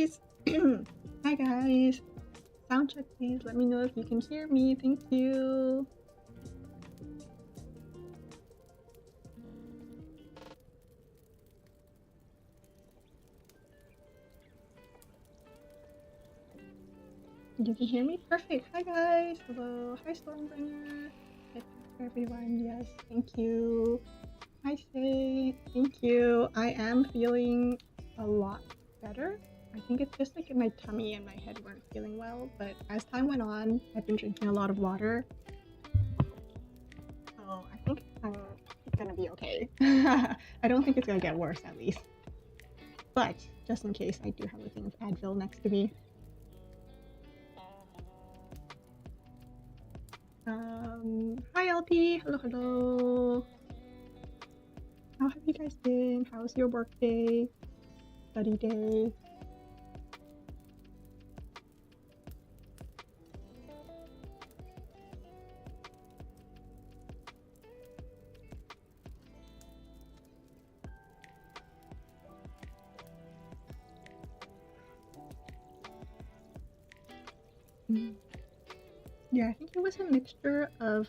guys! Hi guys! Sound check please, let me know if you can hear me, thank you! You can hear me? Perfect! Hi guys! Hello! Hi Stormbringer! Hi everyone, yes, thank you! Hi Shay! Thank you! I am feeling a lot better. I think it's just like my tummy and my head weren't feeling well, but as time went on, I've been drinking a lot of water. So I think I'm gonna be okay. I don't think it's gonna get worse at least. But just in case, I do have a thing of Advil next to me. Hi LP! Hello, hello! How have you guys been? How's your work day? Study day? Yeah, I think it was a mixture of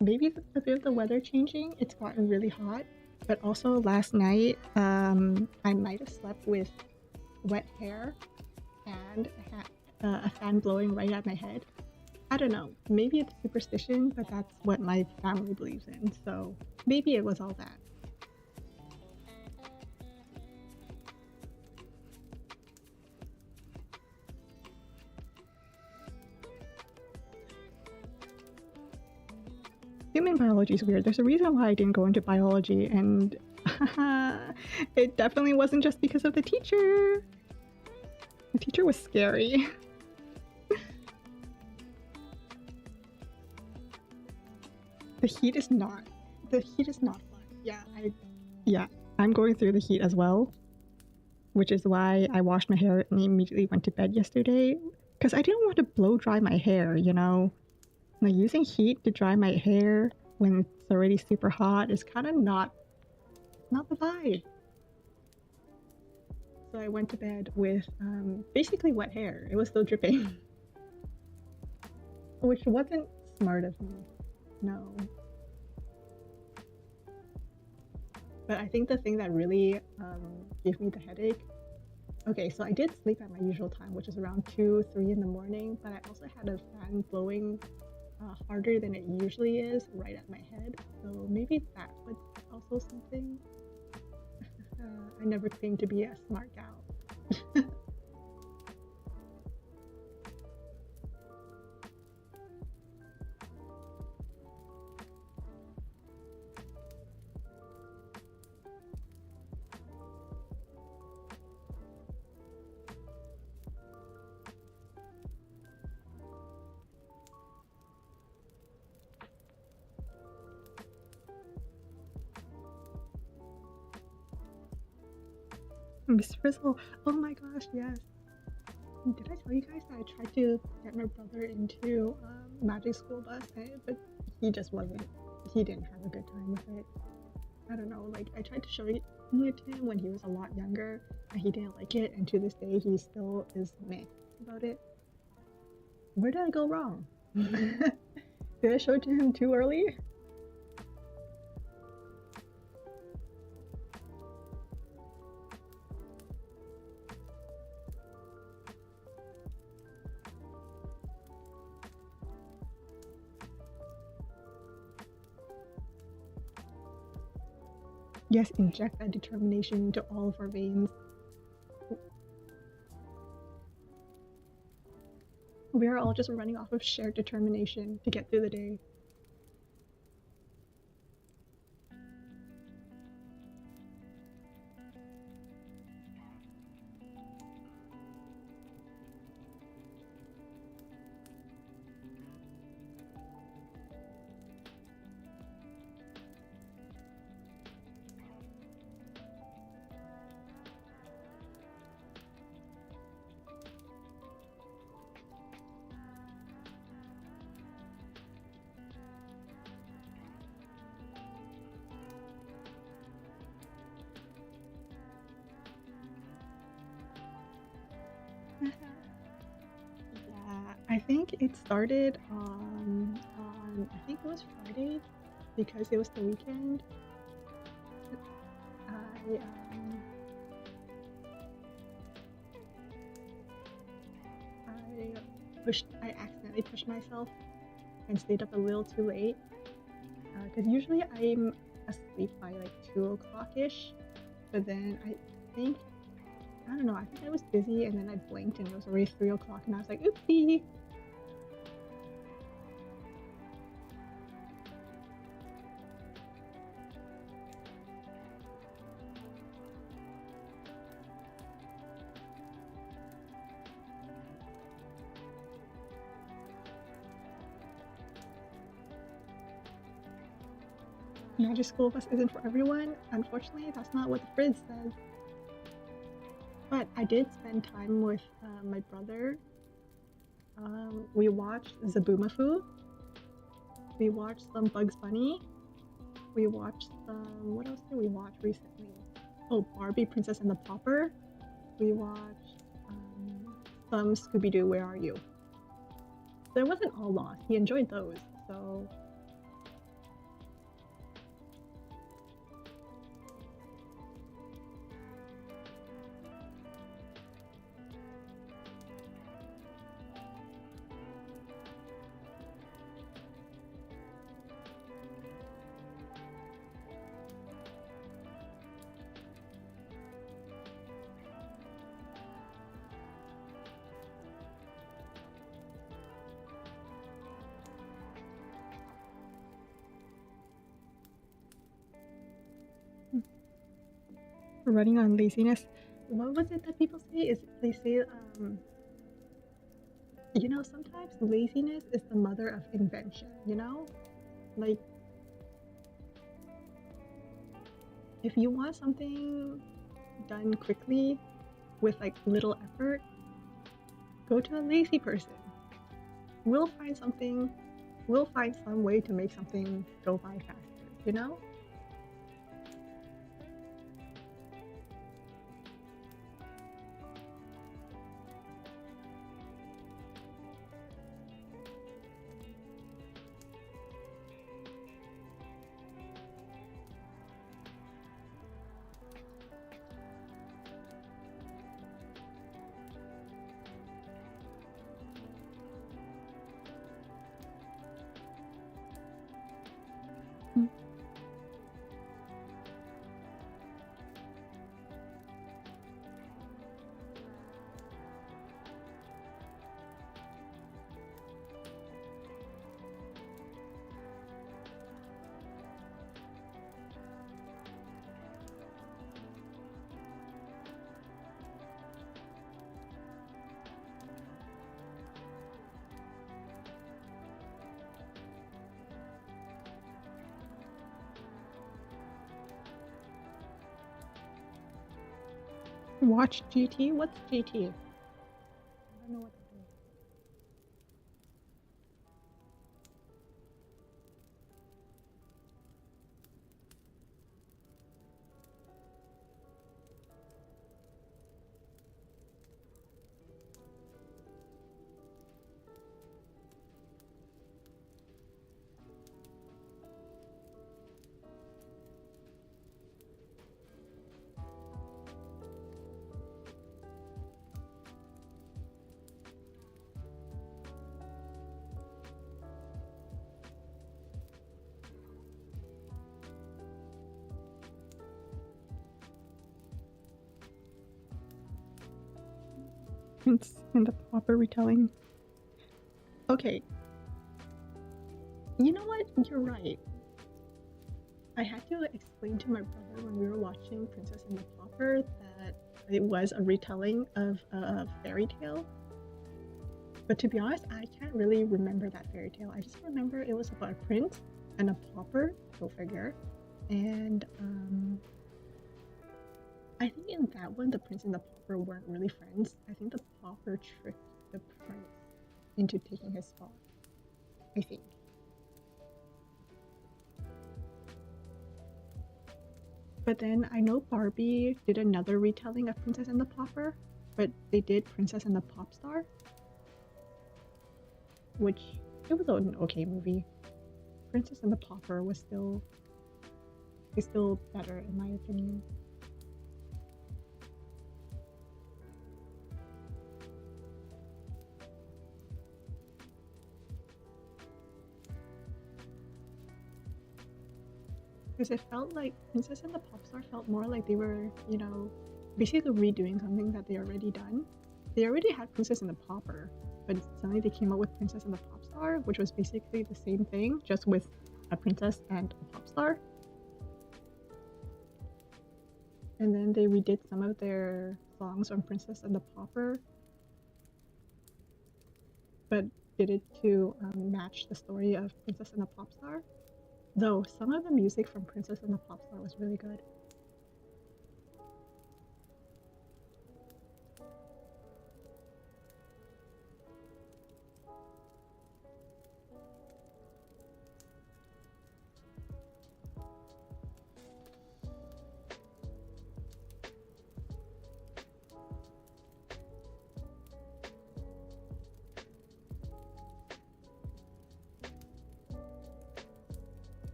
maybe a bit of the weather changing. It's gotten really hot, but also last night I might have slept with wet hair and a fan blowing right at my head. I don't know. Maybe it's superstition, but that's what my family believes in. So maybe it was all that. Human biology is weird. There's a reason why I didn't go into biology, and it definitely wasn't just because of the teacher. The teacher was scary. The heat is not. The heat is not fun. Yeah, I'm going through the heat as well, which is why I washed my hair and immediately went to bed yesterday because I didn't want to blow dry my hair. You know, like using heat to dry my hair when it's already super hot is kind of not the vibe. So I went to bed with basically wet hair. It was still dripping, which wasn't smart of me. No. But I think the thing that really gave me the headache. Okay, so I did sleep at my usual time, which is around 2, 3 in the morning, but I also had a fan blowing harder than it usually is right at my head. So maybe that was also something. I never claimed to be a smart gal. Miss Frizzle, oh my gosh, yes. Did I tell you guys that I tried to get my brother into Magic School Bus, but he just wasn't. He didn't have a good time with it. I don't know. Like I tried to show it to him when he was a lot younger, and he didn't like it. And to this day, he still is meh about it. Where did I go wrong? Did I show it to him too early? Yes, inject that determination into all of our veins. We are all just running off of shared determination to get through the day. Yeah, I think it started on I think it was Friday because it was the weekend. I I accidentally pushed myself and stayed up a little too late. Because usually I'm asleep by like 2 o'clock ish, but then think I don't know. I think I was busy and then I blinked and it was already 3 o'clock and I was like, oopsie. Magic School Bus isn't for everyone. Unfortunately, that's not what the fridge says. But I did spend time with my brother. We watched Zaboomafoo. We watched some Bugs Bunny. We watched some. What else did we watch recently? Oh, Barbie, Princess and the Pauper. We watched some Scooby Doo. Where Are You? So it wasn't all lost. He enjoyed those. So running on laziness. What was it that people say? Is they say sometimes laziness is the mother of invention, like if you want something done quickly with like little effort, go to a lazy person. We'll find some way to make something go by faster. Watch GT? What's GT? I don't know what that is. Prince and the Pauper retelling. Okay. You know what? You're right. I had to explain to my brother when we were watching Princess and the Pauper that it was a retelling of a fairy tale. But to be honest, I can't really remember that fairy tale. I just remember it was about a prince and a pauper, go figure. And I think in that one, the prince and the pauper weren't really friends. I think the pauper tricked the prince into taking his spot. I think. But then I know Barbie did another retelling of Princess and the Pauper. but they did Princess and the Pop Star, which it was an okay movie. Princess and the Pauper is still better in my opinion. Because it felt like Princess and the Pop Star felt more like they were, you know, basically redoing something that they already done. They already had Princess and the Pauper, but suddenly they came up with Princess and the Pop Star, which was basically the same thing, just with a princess and a pop star. And then they redid some of their songs on Princess and the Pauper, but did it to match the story of Princess and the Pop Star. Though some of the music from Princess and the Pop Star was really good.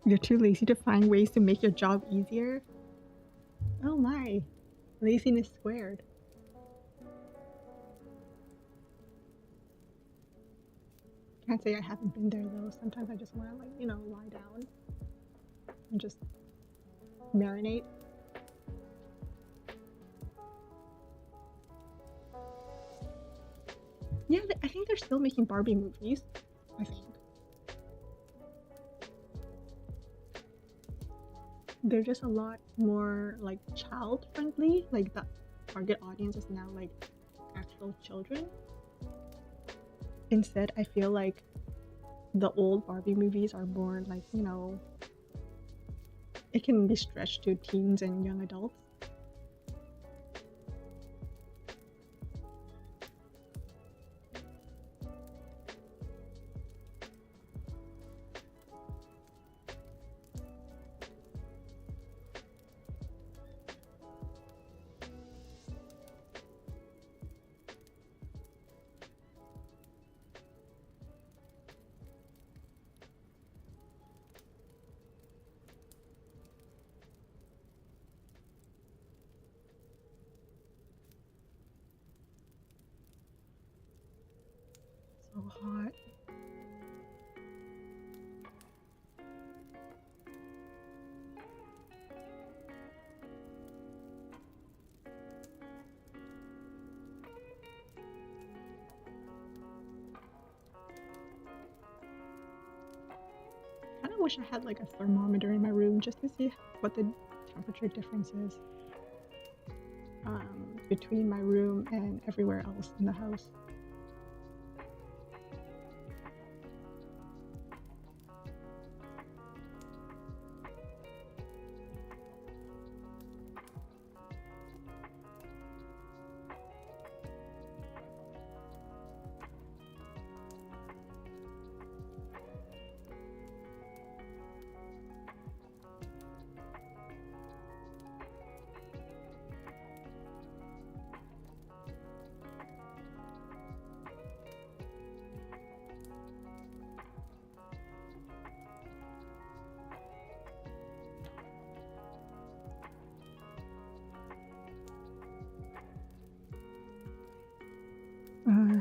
You're too lazy to find ways to make your job easier? Oh my, laziness squared. Can't say I haven't been there though. Sometimes I just want to, like, you know, lie down and just marinate. Yeah, I think they're still making Barbie movies. I think. They're just a lot more like child friendly. Like the target audience is now like actual children. Instead, I feel like the old Barbie movies are more like, you know, it can be stretched to teens and young adults. So hot. I kind of wish I had like a thermometer in my room just to see what the temperature difference is between my room and everywhere else in the house.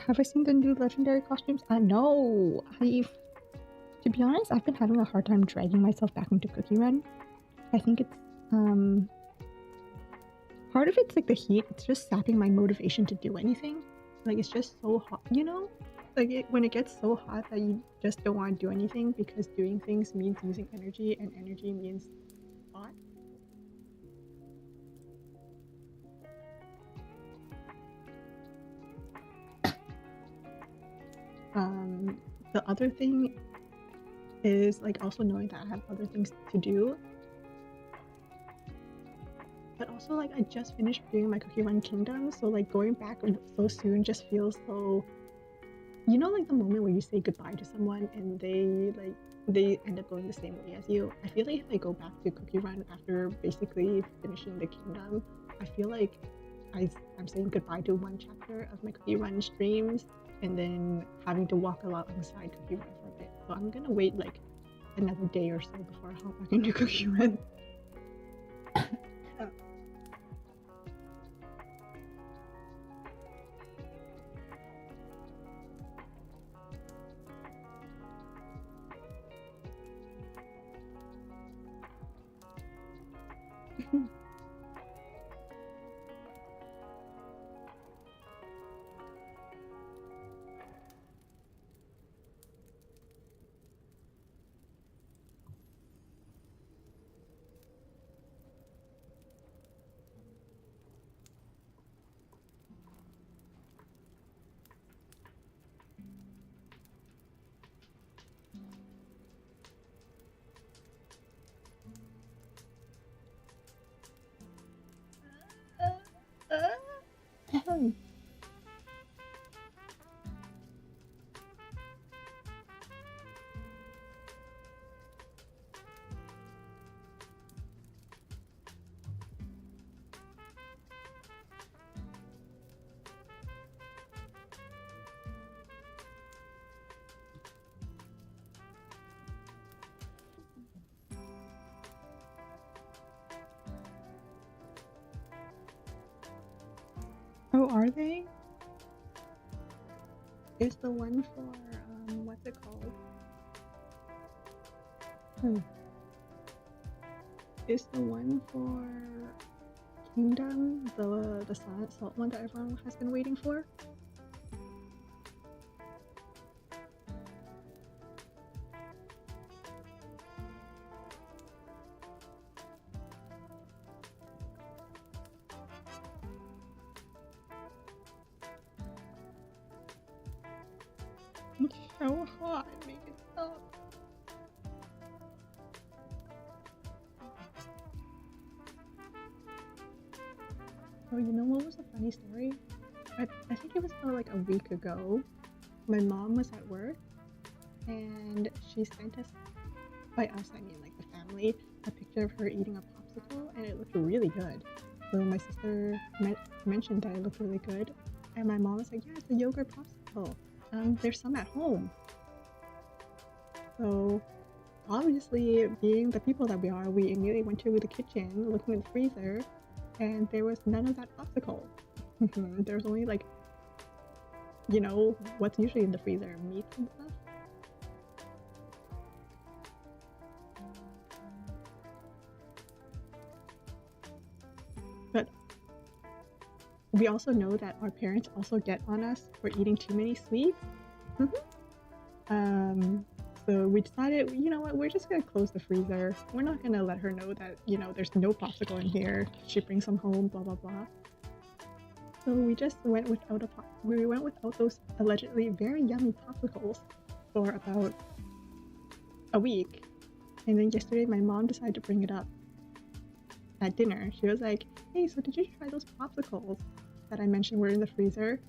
Have I seen the new legendary costumes? No. To be honest, I've been having a hard time dragging myself back into Cookie Run. I think it's part of it's like the heat. It's just sapping my motivation to do anything. Like it's just so hot, you know? Like when it gets so hot that you just don't want to do anything because doing things means using energy and energy means hot. The other thing is like also knowing that I have other things to do. But also like I just finished doing my Cookie Run Kingdom, so like going back so soon just feels so, you know, like the moment where you say goodbye to someone and they end up going the same way as you. I feel like if I go back to Cookie Run after basically finishing the kingdom, I feel like I'm saying goodbye to one chapter of my Cookie Run streams and then having to walk alongside Cookie Run for a bit. So I'm gonna wait like another day or so before I hop back into Cookie Run. Oh, are they? Is the one for what's it called? Is the one for Kingdom the Silent Salt one that everyone has been waiting for? It's so hot, make it stop. Oh, you know what was a funny story? I think it was about like a week ago. My mom was at work and she sent us, by us I mean like the family, a picture of her eating a popsicle and it looked really good. So my sister mentioned that it looked really good and my mom was like, yeah, it's a yogurt popsicle. There's some at home. So obviously, being the people that we are, we immediately went to the kitchen, looking in the freezer, and there was none of that popsicle. There was only like, you know, what's usually in the freezer, meat and stuff. But we also know that our parents also get on us for eating too many sweets. So we decided, you know what, we're just gonna close the freezer. We're not gonna let her know that, you know, there's no popsicle in here. She brings some home, blah blah blah. So we just went without those allegedly very yummy popsicles for about a week. And then yesterday my mom decided to bring it up at dinner. She was like, hey, so did you try those popsicles that I mentioned were in the freezer?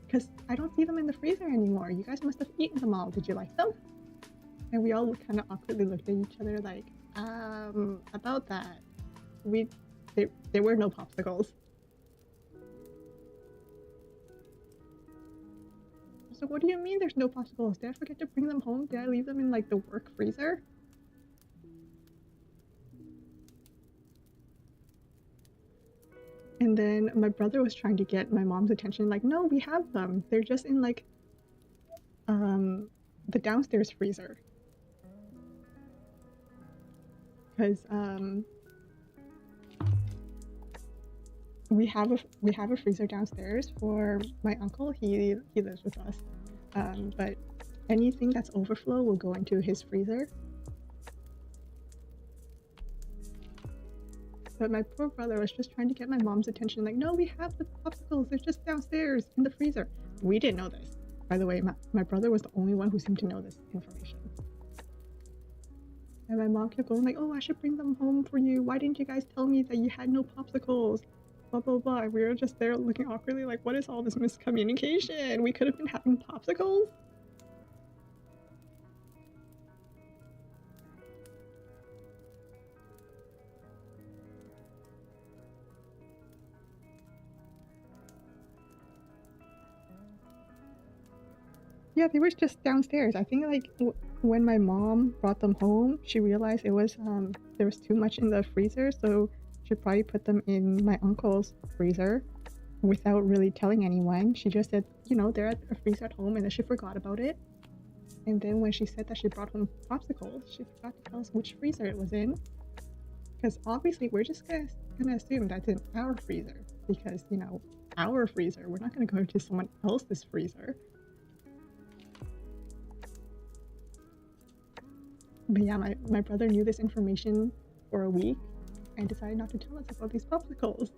Because I don't see them in the freezer anymore. You guys must have eaten them all. Did you like them? And we all kind of awkwardly looked at each other like, about that. There were no popsicles. So what do you mean there's no popsicles? Did I forget to bring them home? Did I leave them in like the work freezer? And then my brother was trying to get my mom's attention, like, no, we have them. They're just in like the downstairs freezer. Because we have a freezer downstairs for my uncle. He lives with us. But anything that's overflow will go into his freezer. But my poor brother was just trying to get my mom's attention, like, no, we have the popsicles, they're just downstairs in the freezer. We didn't know this. by the way, my brother was the only one who seemed to know this information. And my mom kept going like, oh, I should bring them home for you. Why didn't you guys tell me that you had no popsicles? Blah, blah, blah. And we were just there looking awkwardly like, what is all this miscommunication? We could have been having popsicles. Yeah, they were just downstairs. I think like when my mom brought them home, she realized it was there was too much in the freezer, so she probably put them in my uncle's freezer without really telling anyone. She just said, you know, they're at a freezer at home, and then she forgot about it. And then when she said that she brought home popsicles, she forgot to tell us which freezer it was in. Because obviously we're just gonna assume that's in our freezer because, you know, our freezer. We're not gonna go into someone else's freezer. But yeah, my brother knew this information for a week and decided not to tell us about these popsicles.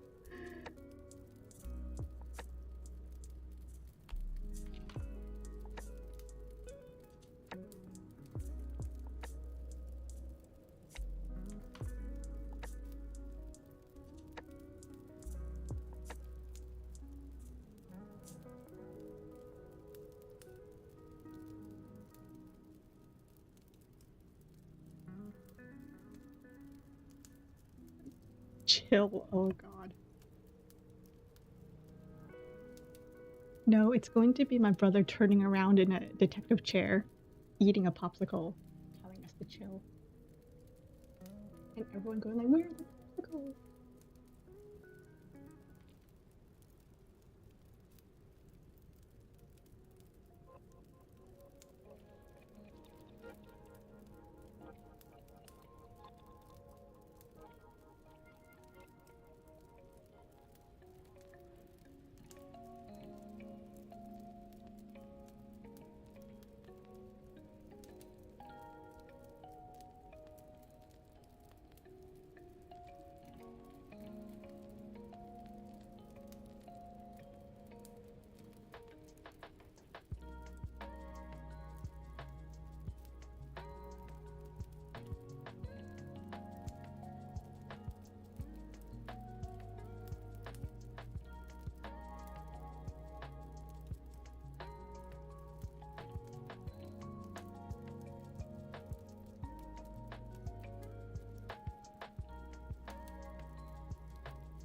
Chill, oh god. No, it's going to be my brother turning around in a detective chair, eating a popsicle, telling us to chill. And everyone going like, where are the popsicles?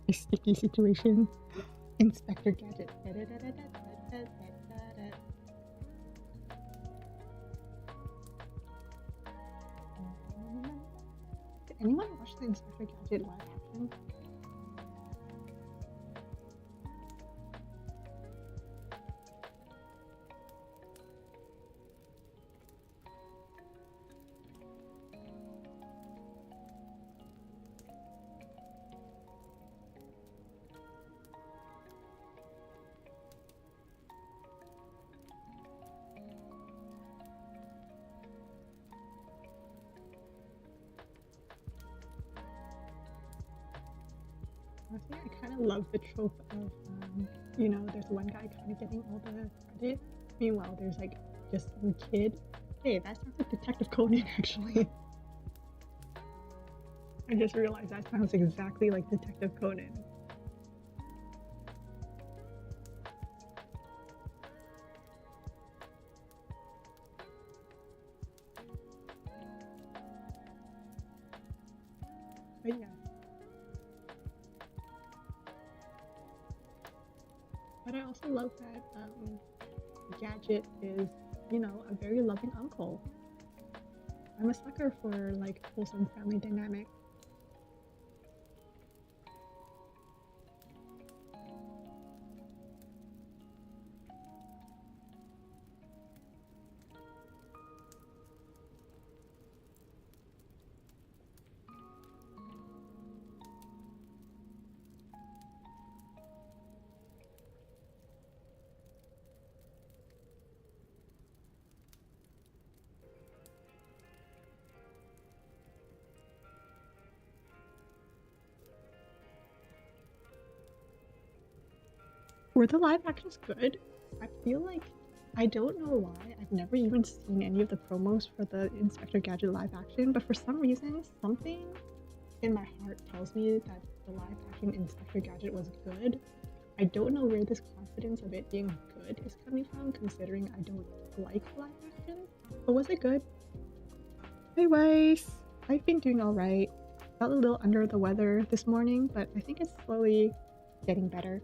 A sticky situation. Inspector Gadget. Did anyone watch the Inspector Gadget live action? Honestly, I kind of love the trope of, you know, there's one guy kind of getting all the credit. Meanwhile, there's like just some kid. Hey, that sounds like Detective Conan, actually. I just realized that sounds exactly like Detective Conan. But yeah. But I also love that Gadget is, you know, a very loving uncle. I'm a sucker for like wholesome family dynamic. Were the live actions good? I feel like I don't know why. I've never even seen any of the promos for the Inspector Gadget live action, but for some reason, something in my heart tells me that the live action Inspector Gadget was good. I don't know where this confidence of it being good is coming from, considering I don't like live action. But was it good? Hey, Weiss! I've been doing alright. Felt a little under the weather this morning, but I think it's slowly getting better.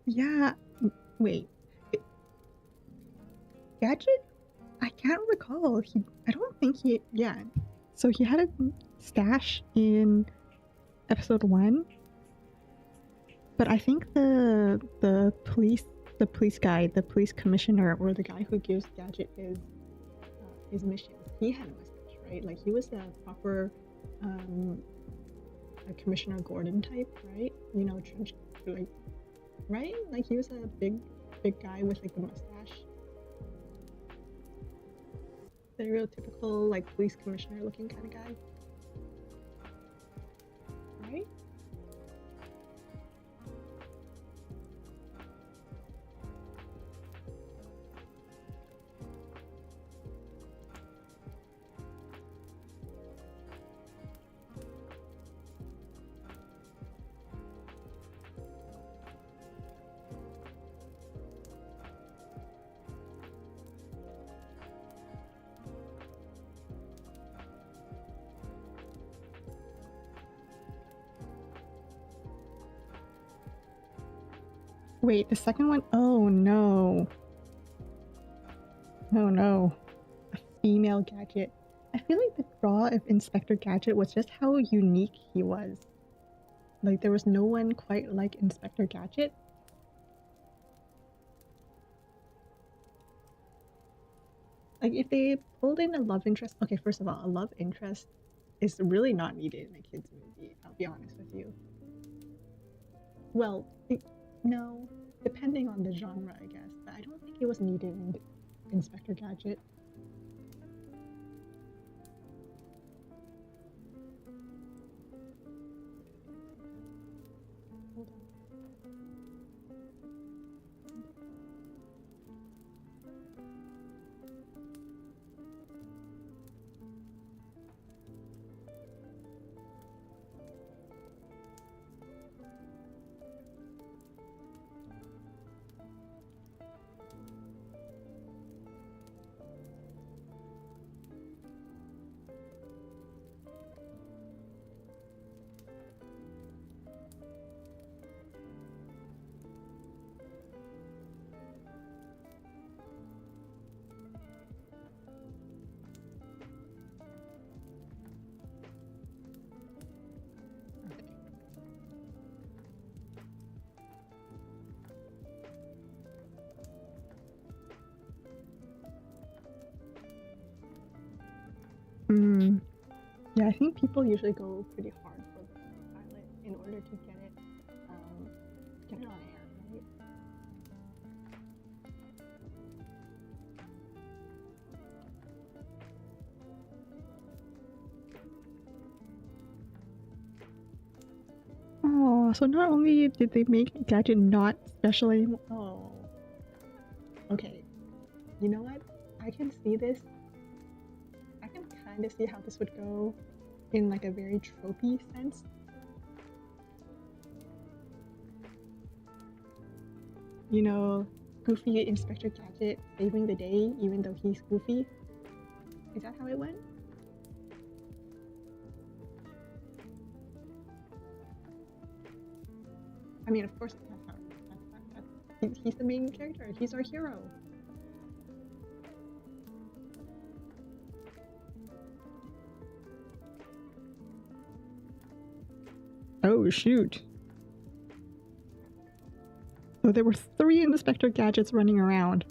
Yeah, wait. Gadget? I can't recall. I don't think he. Yeah. So he had a stash in episode 1, but I think the police guy, the police commissioner, or the guy who gives Gadget his missions, he had a mustache, right? Like he was a proper like Commissioner Gordon type, right? You know, trench, like, right? Like he was a big guy with like the mustache. Stereotypical like police commissioner looking kind of guy, right? Wait, the second one? Oh no. Oh no. A female Gadget. I feel like the draw of Inspector Gadget was just how unique he was. Like there was no one quite like Inspector Gadget. Like if they pulled in a love interest, okay, first of all, a love interest is really not needed in a kids movie, I'll be honest with you. Well, no, depending on the genre, I guess, but I don't think it was needed in Inspector Gadget. Hold on. Yeah, I think people usually go pretty hard for the pilot in order to get it on air, right? Oh, so not only did they make Gadget not special anymore. Oh. Okay. You know what? I can see this. I can kind of see how this would go in like a very tropey sense. You know, Goofy Inspector Gadget saving the day even though he's Goofy. Is that how it went? I mean, of course, he's the main character. He's our hero. Oh, shoot. So there were 3 Inspector Gadgets running around.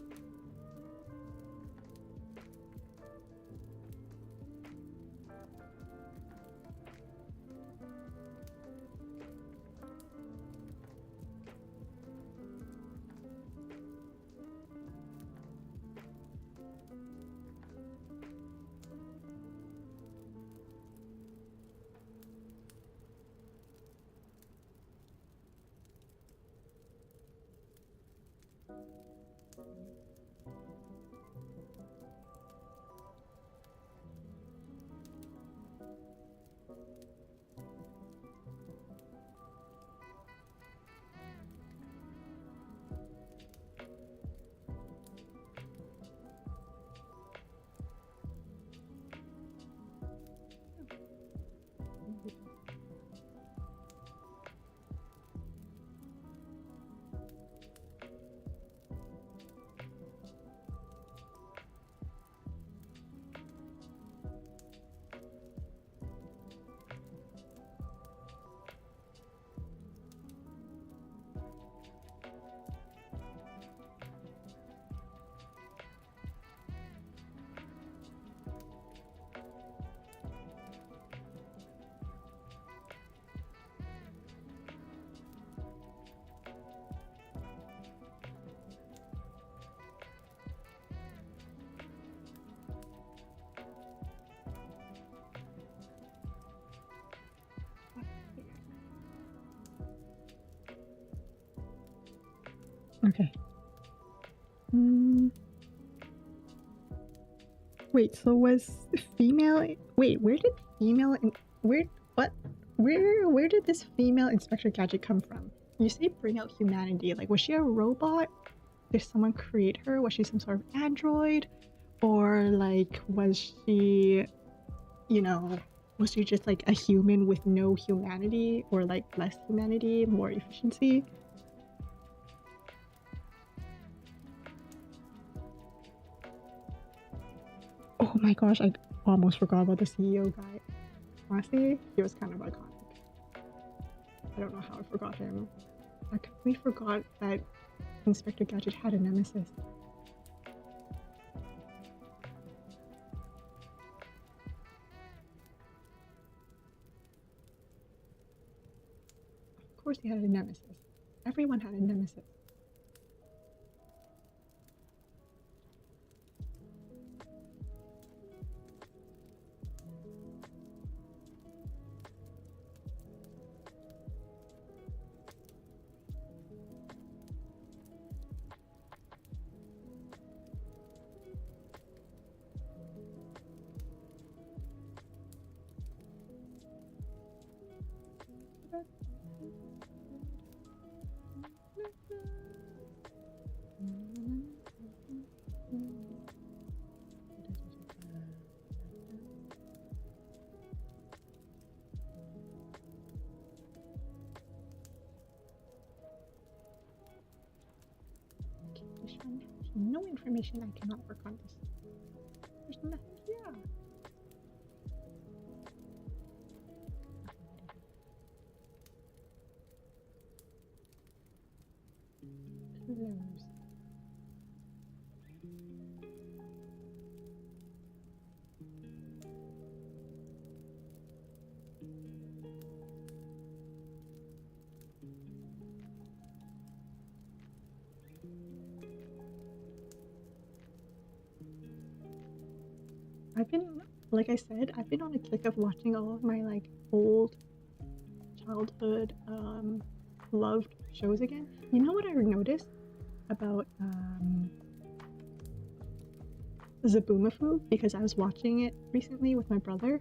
Okay. Wait, so was female... Wait, where did female... What? Where did this female Inspector Gadget come from? You say bring out humanity. Like, was she a robot? Did someone create her? Was she some sort of android? Or, like, was she... You know... Was she just, like, a human with no humanity? Or, like, less humanity, more efficiency? Oh my gosh, I almost forgot about the CEO guy. Honestly, he was kind of iconic. I don't know how I forgot him. I completely forgot that Inspector Gadget had a nemesis. Of course he had a nemesis. Everyone had a nemesis. This one has no information. I cannot work on this. There's nothing here. Close. I've been, like I said, I've been on a kick of watching all of my like old childhood loved shows again. You know what I noticed about Zaboomafoo? Because I was watching it recently with my brother.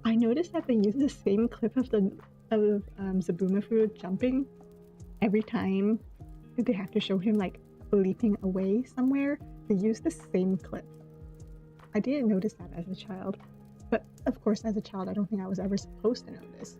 I noticed that they use the same clip of Zaboomafoo jumping every time they have to show him like leaping away somewhere. They use the same clip. I didn't notice that as a child, but of course, as a child, I don't think I was ever supposed to notice.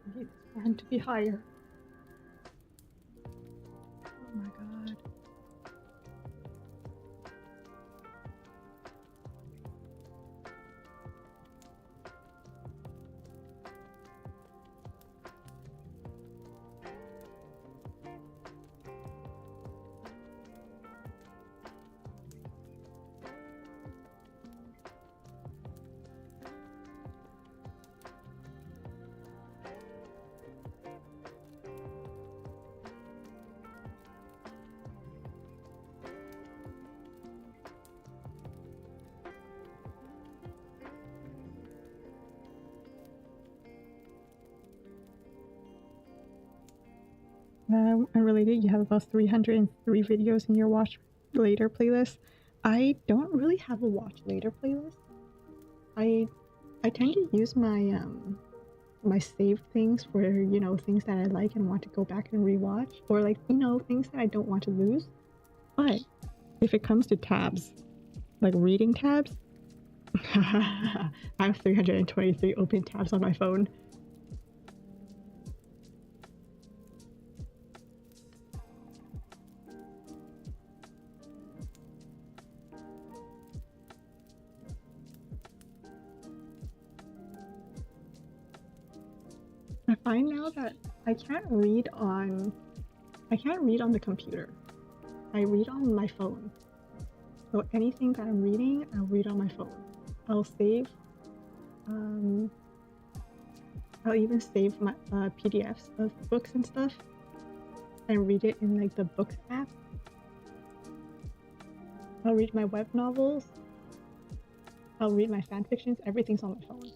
I need this fan to be higher. Oh my god. Unrelated, you have about 303 videos in your watch later playlist. I don't really have a watch later playlist. I tend to use my my saved things for, you know, things that I like and want to go back and rewatch, or like, you know, things that I don't want to lose. But if it comes to tabs, like reading tabs, I have 323 open tabs on my phone. I find now that I can't read on the computer. I read on my phone. So anything that I'm reading, I'll read on my phone. I'll save. I'll even save my PDFs of books and stuff, and read it in like the books app. I'll read my web novels. I'll read my fan fictions. Everything's on my phone.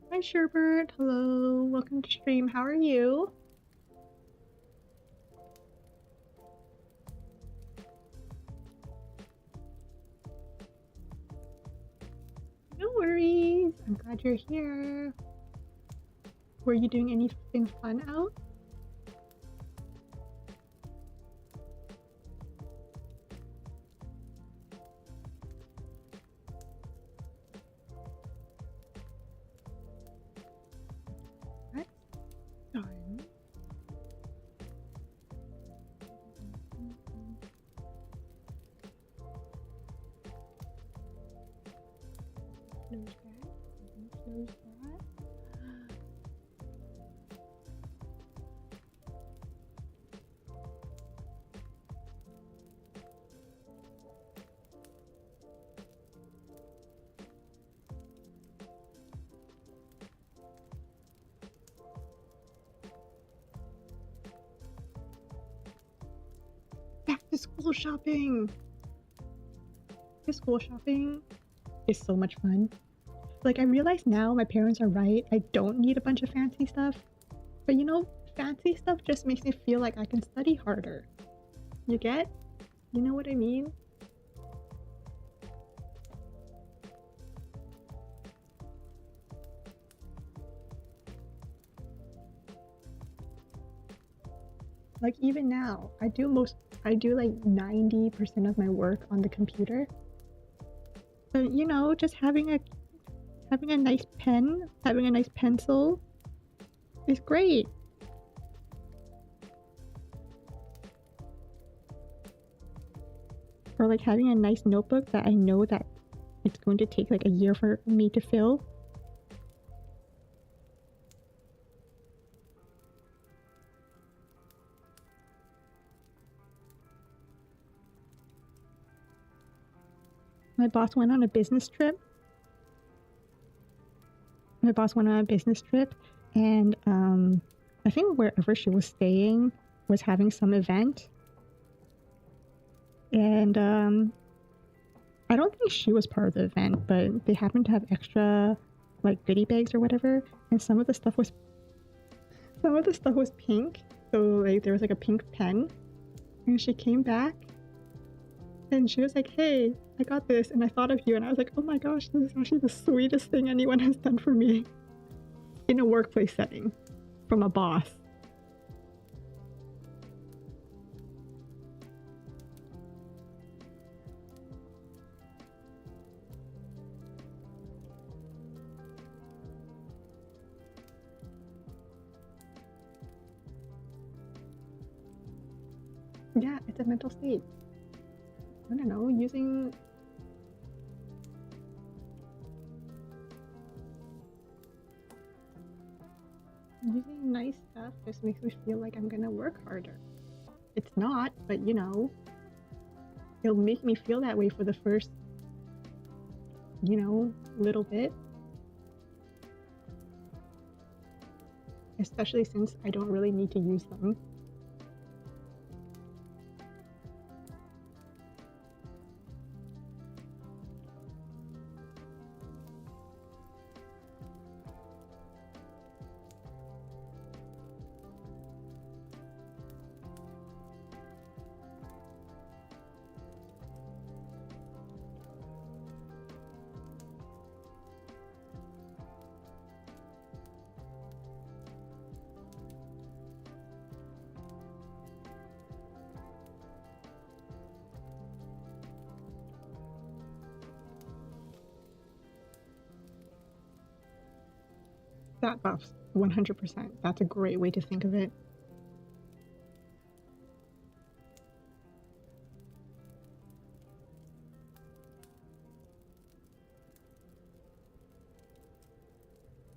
Hi Sherbert, hello, welcome to stream. How are you? No worries, I'm glad you're here. Were you doing anything fun out? That's done. Close that. Close that. Back to school shopping. The school shopping is so much fun. Like, I realize now my parents are right. I don't need a bunch of fancy stuff. But you know, fancy stuff just makes me feel like I can study harder. You get? You know what I mean? Like even now, I do like 90% of my work on the computer. But you know, just having a nice pen, having a nice pencil is great. Or like having a nice notebook that I know that it's going to take like a year for me to fill. My boss went on a business trip. And I think wherever she was staying was having some event. And I don't think she was part of the event, but they happened to have extra like goodie bags or whatever, and some of the stuff was pink. So like there was like a pink pen, and she came back and she was like, "Hey, I got this and I thought of you." And I was like, "Oh my gosh, this is actually the sweetest thing anyone has done for me in a workplace setting from a boss." Yeah, it's a mental state. I don't know, using nice stuff just makes me feel like I'm gonna work harder. It's not, but you know, it'll make me feel that way for the first, little bit. Especially since I don't really need to use them. That buffs 100%. That's a great way to think of it.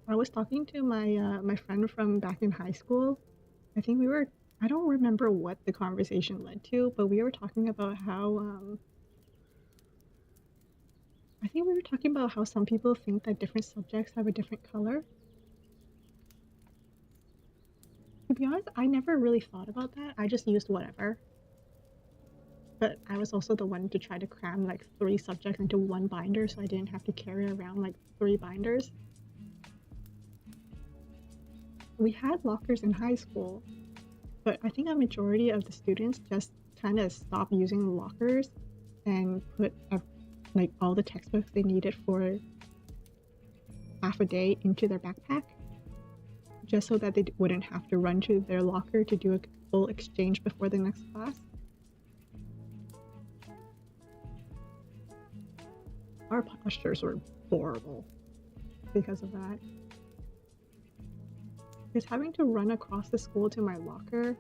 I was talking to my friend from back in high school. I think I don't remember what the conversation led to, but we were talking about how I think we were talking about how some people think that different subjects have a different color. To be honest, I never really thought about that. I just used whatever. But I was also the one to try to cram like 3 subjects into one binder, so I didn't have to carry around like 3 binders. We had lockers in high school, but I think a majority of the students just kind of stopped using lockers and put like all the textbooks they needed for half a day into their backpack, just so that they wouldn't have to run to their locker to do a full exchange before the next class. Our postures were horrible because of that. Because having to run across the school to my locker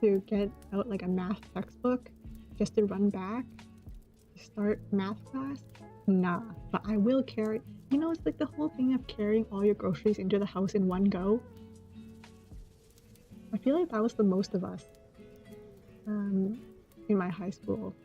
to get out like a math textbook just to run back to start math class, nah. But I will carry, it's like the whole thing of carrying all your groceries into the house in one go. I feel like that was the most of us in my high school.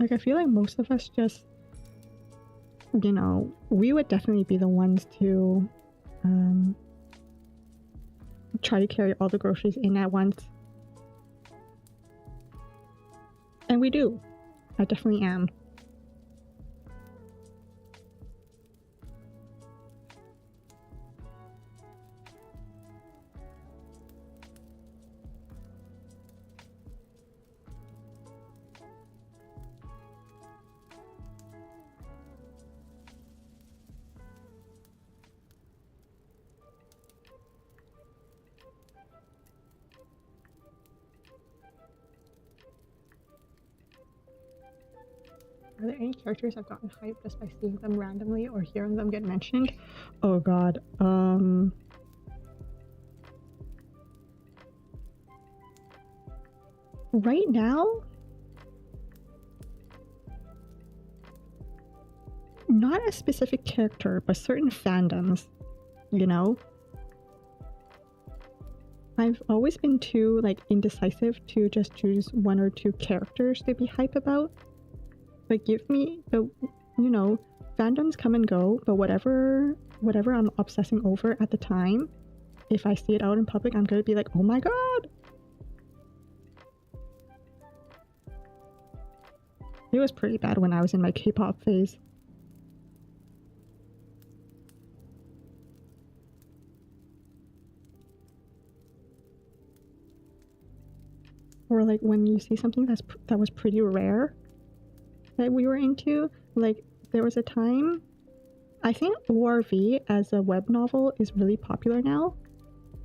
Like, I feel like most of us just, we would definitely be the ones to try to carry all the groceries in at once. And we do. I definitely am. Are there any characters I've gotten hyped just by seeing them randomly or hearing them get mentioned? Oh god. Right now, not a specific character, but certain fandoms, you know? I've always been too, like, indecisive to just choose one or two characters to be hype about. But give me the, you know, fandoms come and go, but whatever I'm obsessing over at the time, if I see it out in public, I'm gonna be like, oh my god! It was pretty bad when I was in my K-pop phase. Or like when you see something that was pretty rare that we were into, like there was a time, I think ORV as a web novel is really popular now,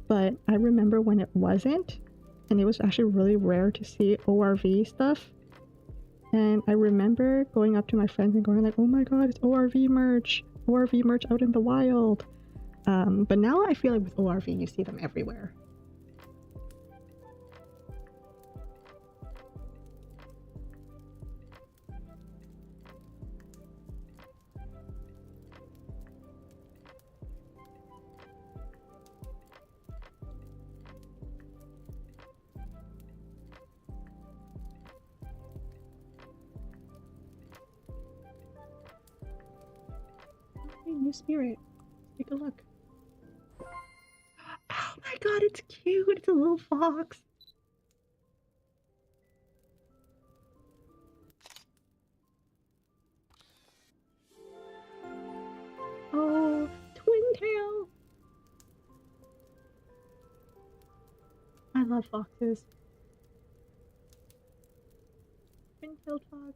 but I remember when it wasn't, and it was actually really rare to see ORV stuff. And I remember going up to my friends and going like, oh my god, it's ORV merch out in the wild. But now I feel like with ORV you see them everywhere. New spirit. Take a look. Oh my god, it's cute. It's a little fox. Oh, twin tail. I love foxes. Twin tailed fox.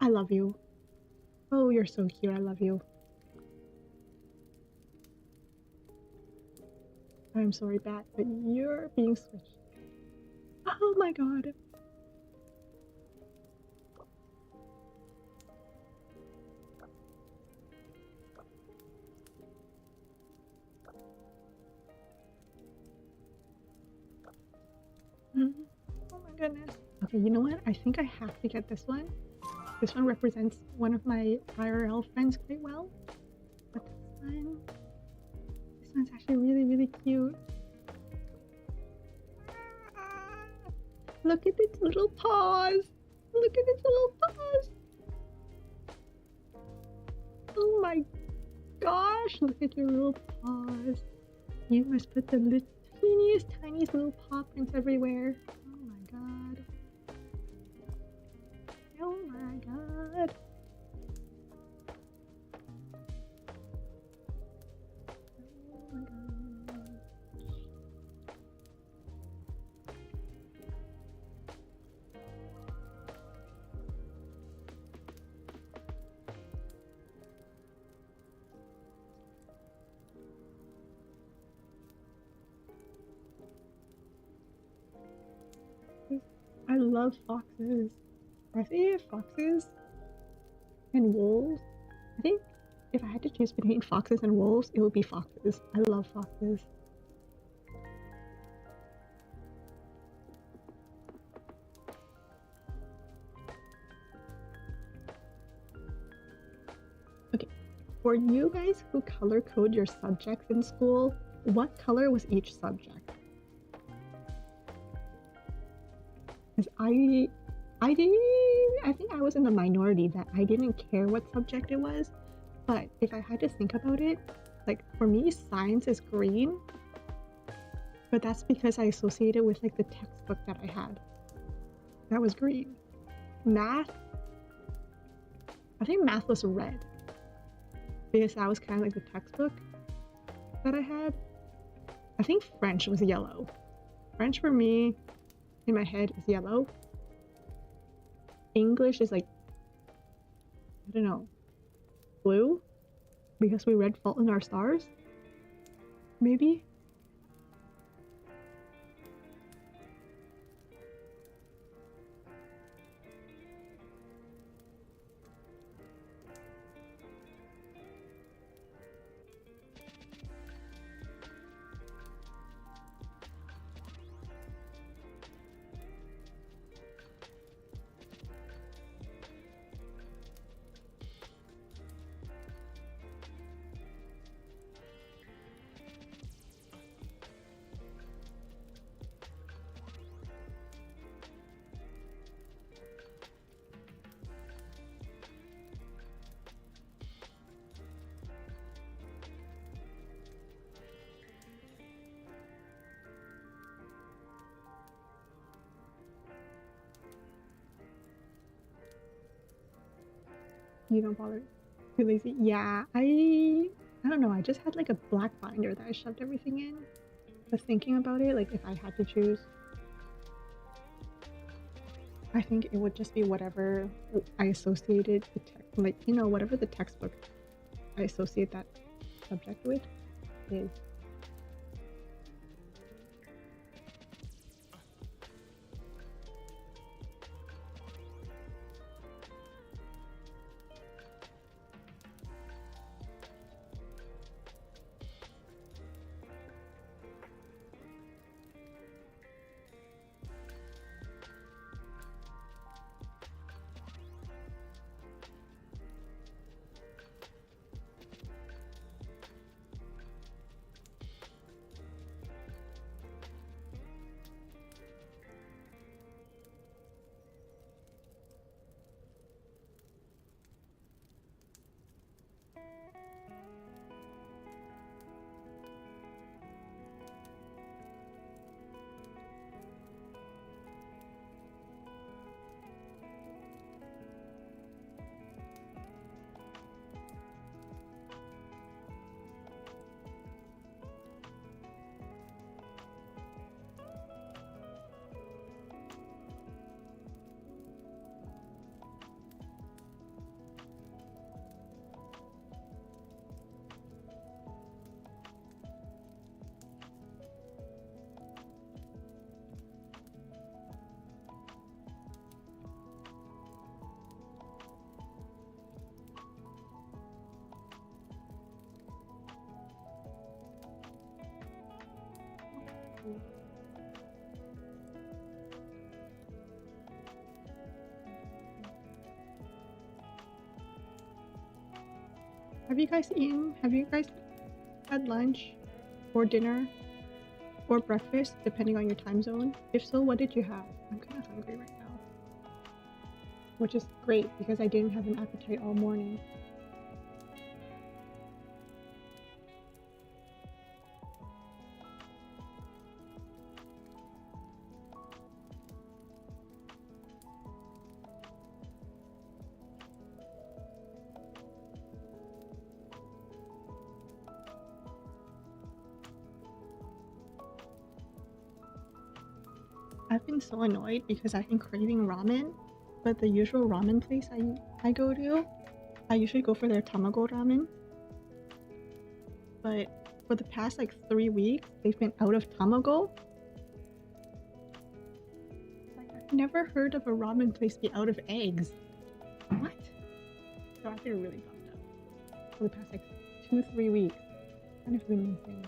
I love you. Oh, you're so cute. I love you. I'm sorry, Bat, but you're being switched. Oh my god. Oh my goodness. Okay, you know what? I think I have to get this one. This one represents one of my IRL friends quite well. But this one's actually really, really cute. Look at its little paws. Look at its little paws. Oh my gosh, look at your little paws. You must put the teeniest, tiniest little paw prints everywhere. Oh my god. Oh my god. Oh my god. I love foxes. I say foxes and wolves. I think if I had to choose between foxes and wolves, it would be foxes. I love foxes. Okay, for you guys who color code your subjects in school, what color was each subject? Because I think I was in the minority that I didn't care what subject it was, but if I had to think about it, like for me, science is green, but that's because I associated with like the textbook that I had. That was green. Math, I think math was red because that was kind of like the textbook that I had. I think French was yellow. French for me, in my head, is yellow. English is like, I don't know, blue because we read Fault in Our Stars, maybe. You don't bother. Too lazy. Yeah, I don't know. I just had like a black binder that I shoved everything in. But thinking about it, like if I had to choose, I think it would just be whatever I associated the like whatever the textbook I associate that subject with is. Have you guys eaten? Have you guys had lunch or dinner or breakfast, depending on your time zone? If so, what did you have? I'm kind of hungry right now, which is great because I didn't have an appetite all morning. I've been so annoyed because I've been craving ramen, but the usual ramen place I go to, I usually go for their tamago ramen. But for the past like 3 weeks, they've been out of tamago. Like I've never heard of a ramen place be out of eggs. What? So I've been really bummed out for the past like 2-3 weeks. Kind of really insane.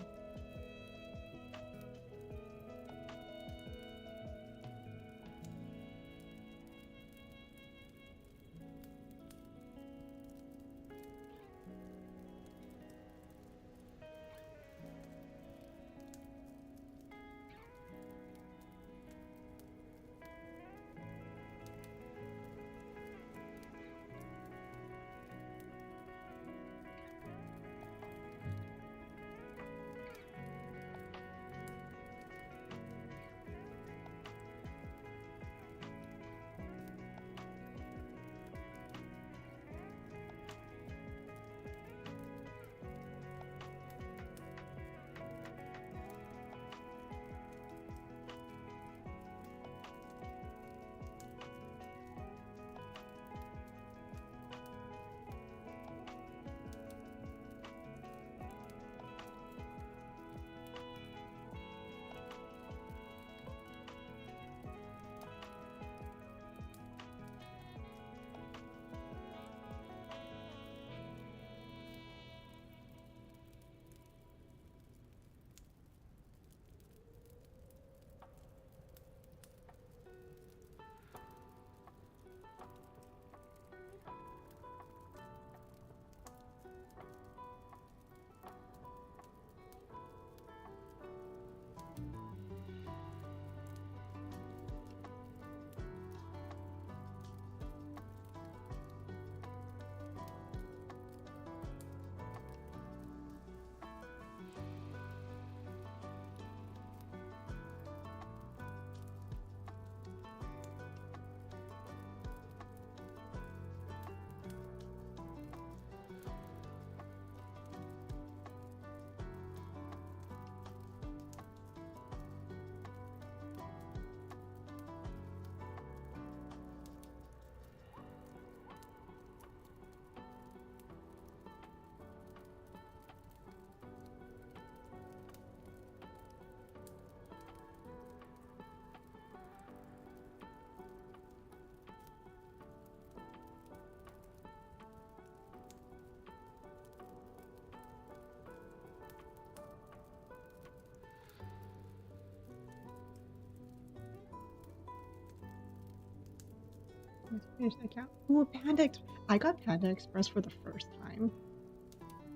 Let's finish the account. Ooh, Panda Express. I got Panda Express for the first time,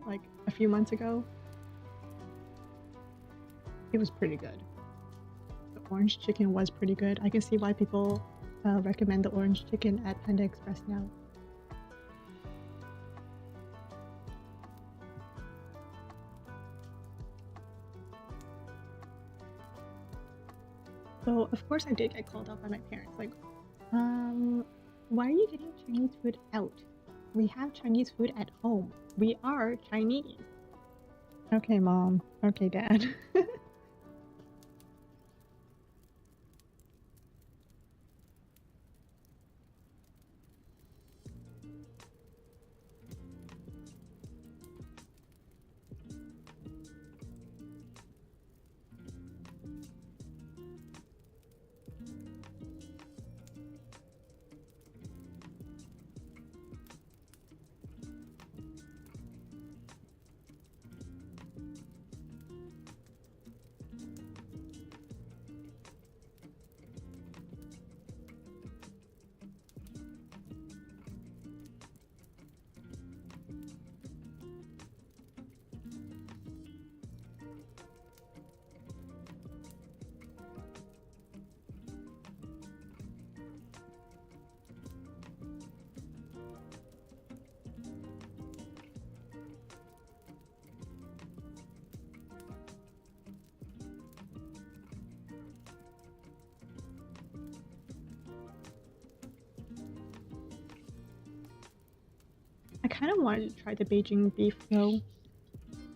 like a few months ago. It was pretty good. The orange chicken was pretty good. I can see why people recommend the orange chicken at Panda Express now. So of course I did get called out by my parents, like, why are you getting Chinese food out? We have Chinese food at home. We are Chinese. Okay, Mom. Okay, Dad. I kind of wanted to try the Beijing beef though.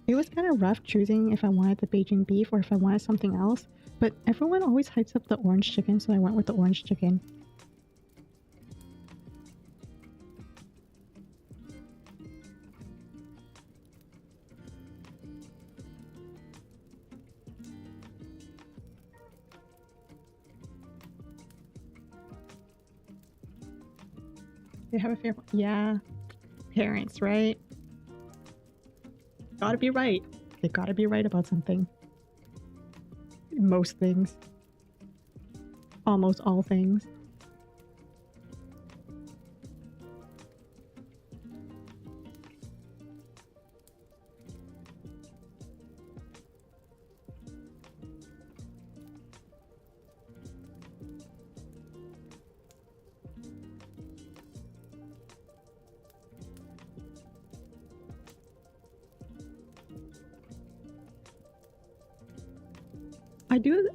It was kind of rough choosing if I wanted the Beijing beef or if I wanted something else, but everyone always hypes up the orange chicken, so I went with the orange chicken. They have a favorite. Yeah, parents, right? Gotta be right. They gotta be right about something. Most things. Almost all things.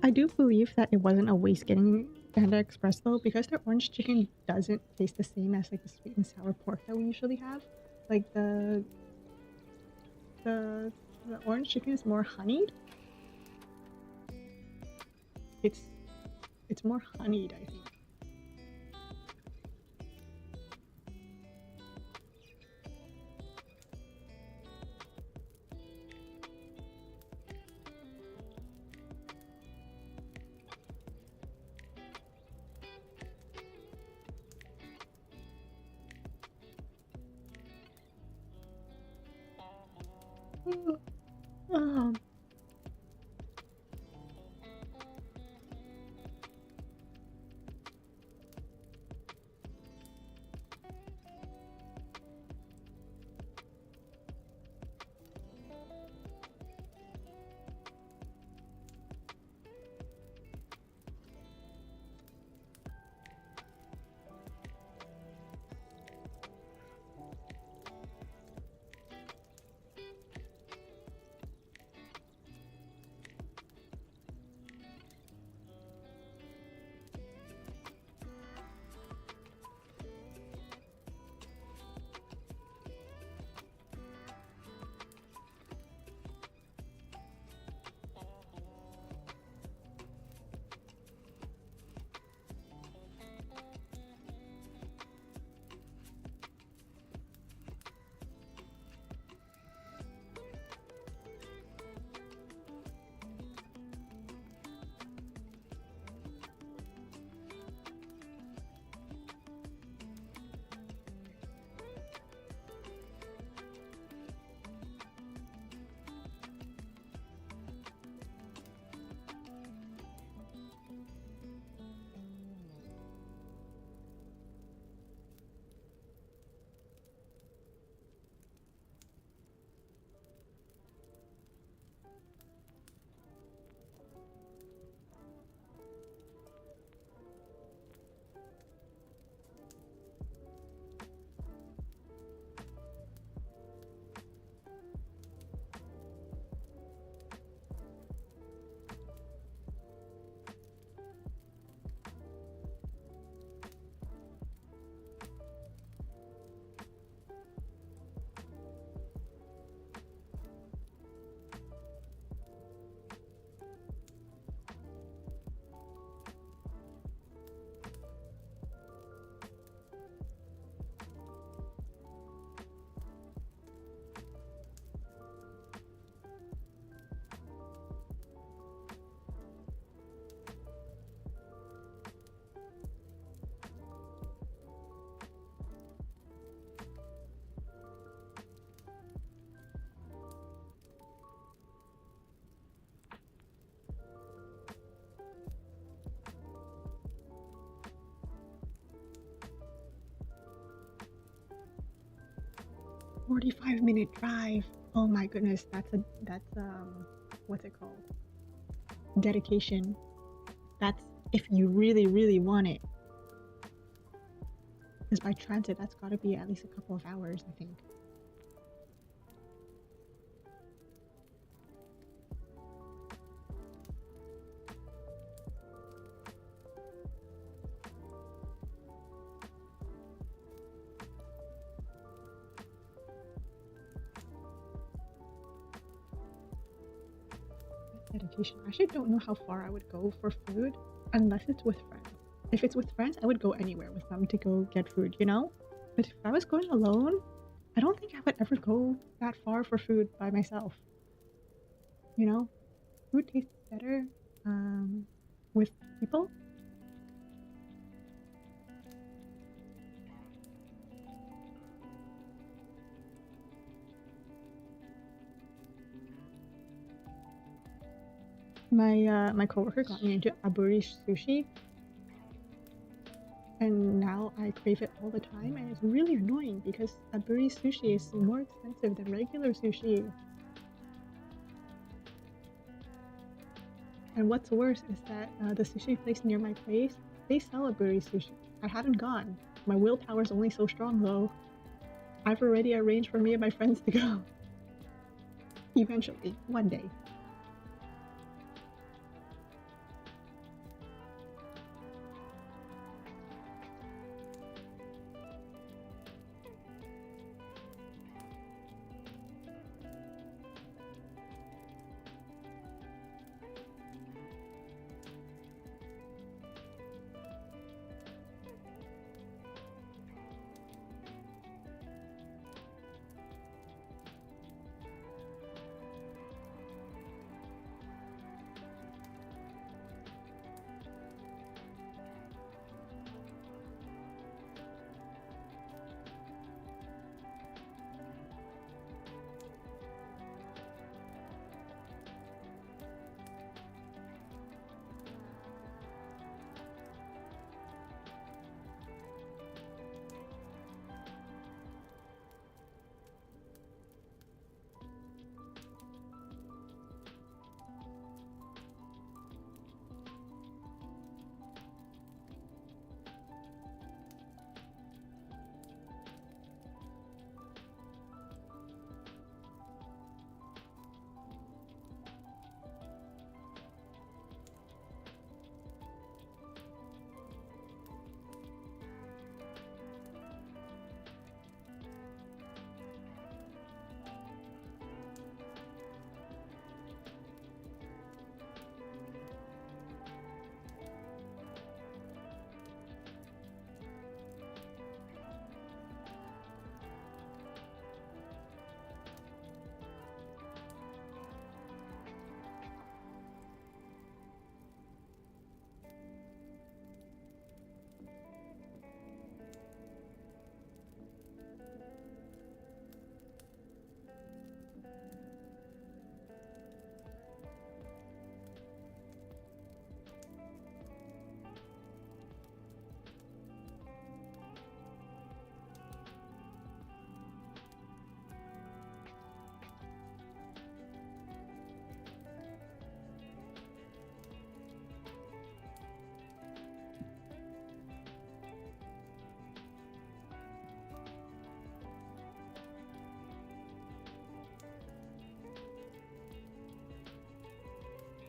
I do believe that it wasn't a waste getting Panda Express though, because their orange chicken doesn't taste the same as like the sweet and sour pork that we usually have. Like the the orange chicken is more honeyed. It's it's more honeyed, I think. Um, 45-minute drive. Oh my goodness, that's what's it called? Dedication. That's if you really, really want it. Because by transit, that's got to be at least a couple of hours, I think. Dedication. I actually don't know how far I would go for food unless it's with friends. If it's with friends, I would go anywhere with them to go get food, you know? But if I was going alone, I don't think I would ever go that far for food by myself. You know? Food tastes better with people. My coworker got me into aburi sushi, and now I crave it all the time, and it's really annoying because aburi sushi is more expensive than regular sushi. And what's worse is that the sushi place near my place, they sell aburi sushi. I haven't gone. My willpower's only so strong though. I've already arranged for me and my friends to go. Eventually, one day.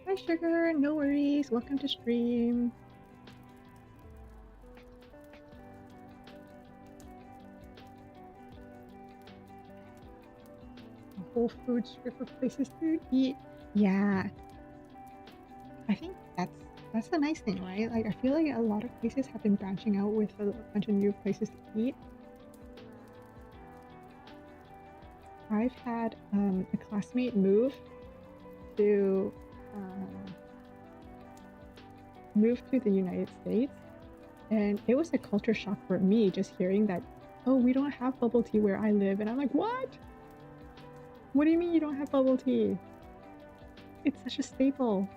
Hi Sugar, no worries. Welcome to stream. A whole food strip of places to eat. Yeah. I think that's the nice thing, right? Like I feel like a lot of places have been branching out with a bunch of new places to eat. I've had a classmate move to the United States, and it was a culture shock for me just hearing that, oh, we don't have bubble tea where I live, and I'm like, what? What do you mean you don't have bubble tea? It's such a staple.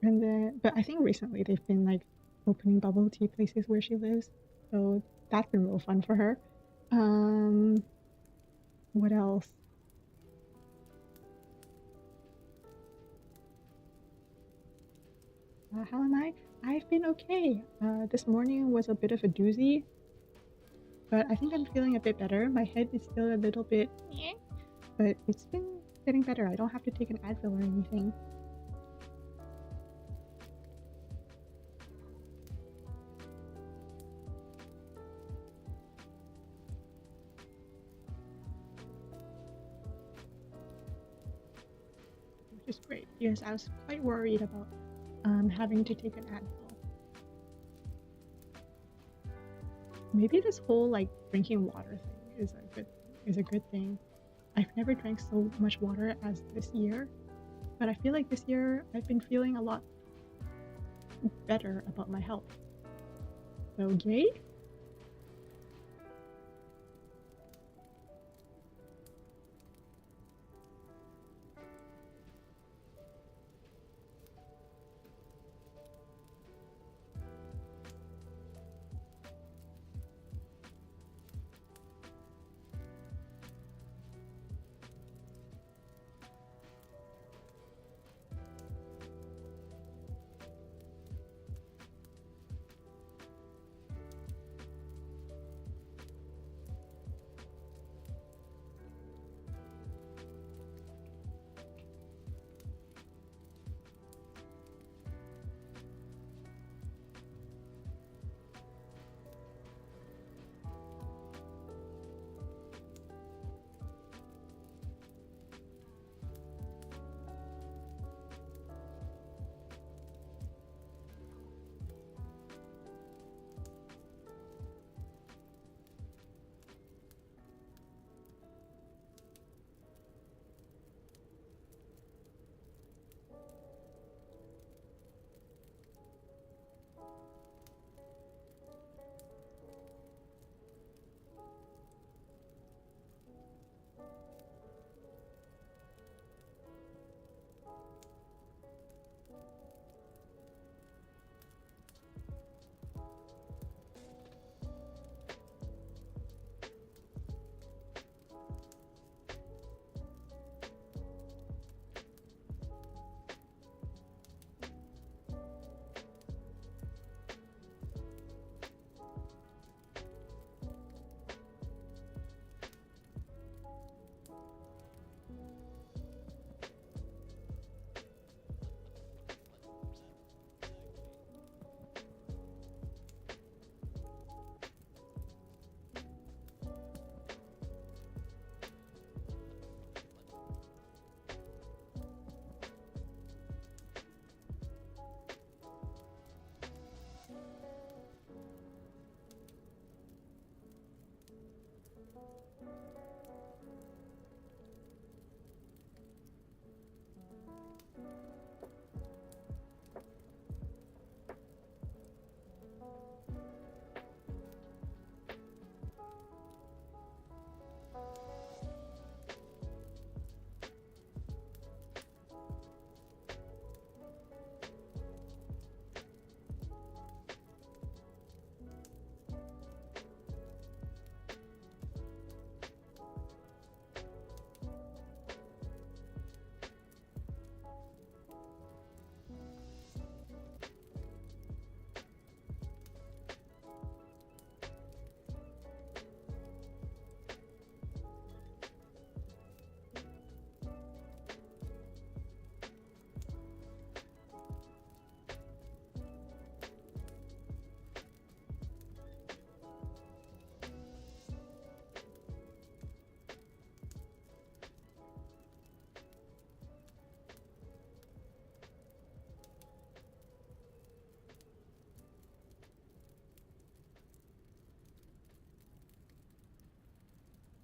And then, but I think recently they've been like opening bubble tea places where she lives, so that's been real fun for her. Um, what else? How am I? I've been okay. This morning was a bit of a doozy, but I think I'm feeling a bit better. My head is still a little bit, but it's been getting better. I don't have to take an Advil or anything. Which is great because I was quite worried about having to take an Advil. Maybe this whole like drinking water thing is a good thing. I've never drank so much water as this year, but I feel like this year I've been feeling a lot better about my health. So yay!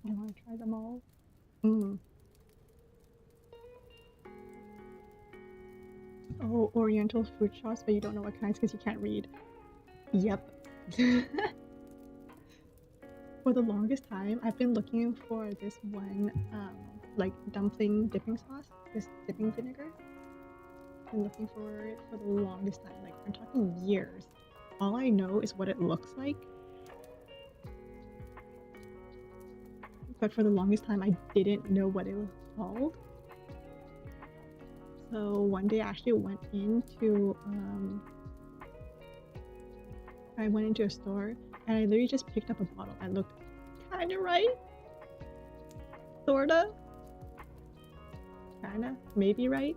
I want to try them all. Mm. Oh, Oriental food shops, but you don't know what kinds because you can't read. Yep. For the longest time, I've been looking for this one, like dumpling dipping sauce, this dipping vinegar. been looking for it for the longest time. Like, I'm talking years. All I know is what it looks like. But for the longest time, I didn't know what it was called. So one day I actually went into a store and I literally just picked up a bottle that looked kind of right, sorta, kinda, maybe right.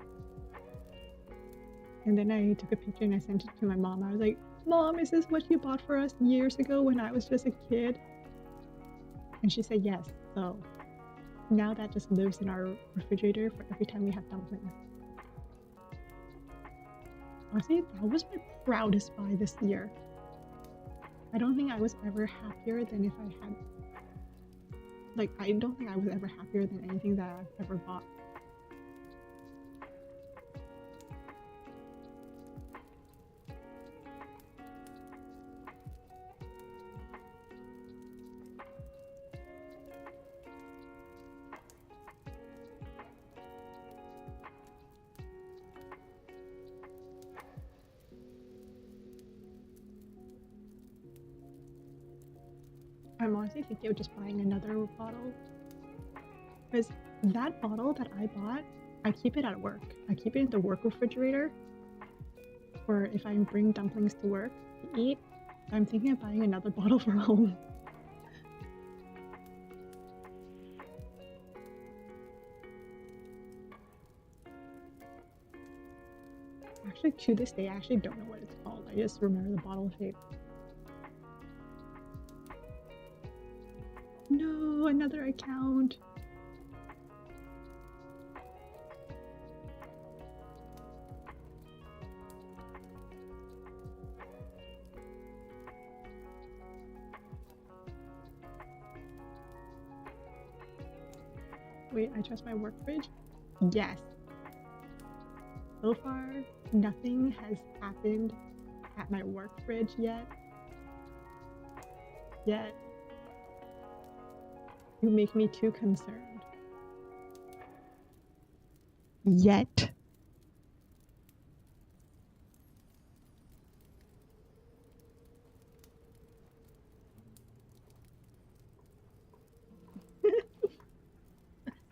And then I took a picture and I sent it to my mom. I was like, "Mom, is this what you bought for us years ago when I was just a kid?" And she said yes. So now that just lives in our refrigerator for every time we have dumplings. Honestly, that was my proudest buy this year. I don't think I was ever happier than if I had, like, I don't think I was ever happier than anything that I've ever bought. I'm honestly thinking of just buying another bottle because that bottle that I bought, I keep it at work. I keep it in the work refrigerator for if I bring dumplings to work to eat. I'm thinking of buying another bottle for home. Actually, to this day, I actually don't know what it's called. I just remember the bottle shape. No, another account. Wait, I trust my work fridge? Yes. So far, nothing has happened at my work fridge yet. You make me too concerned. Yet.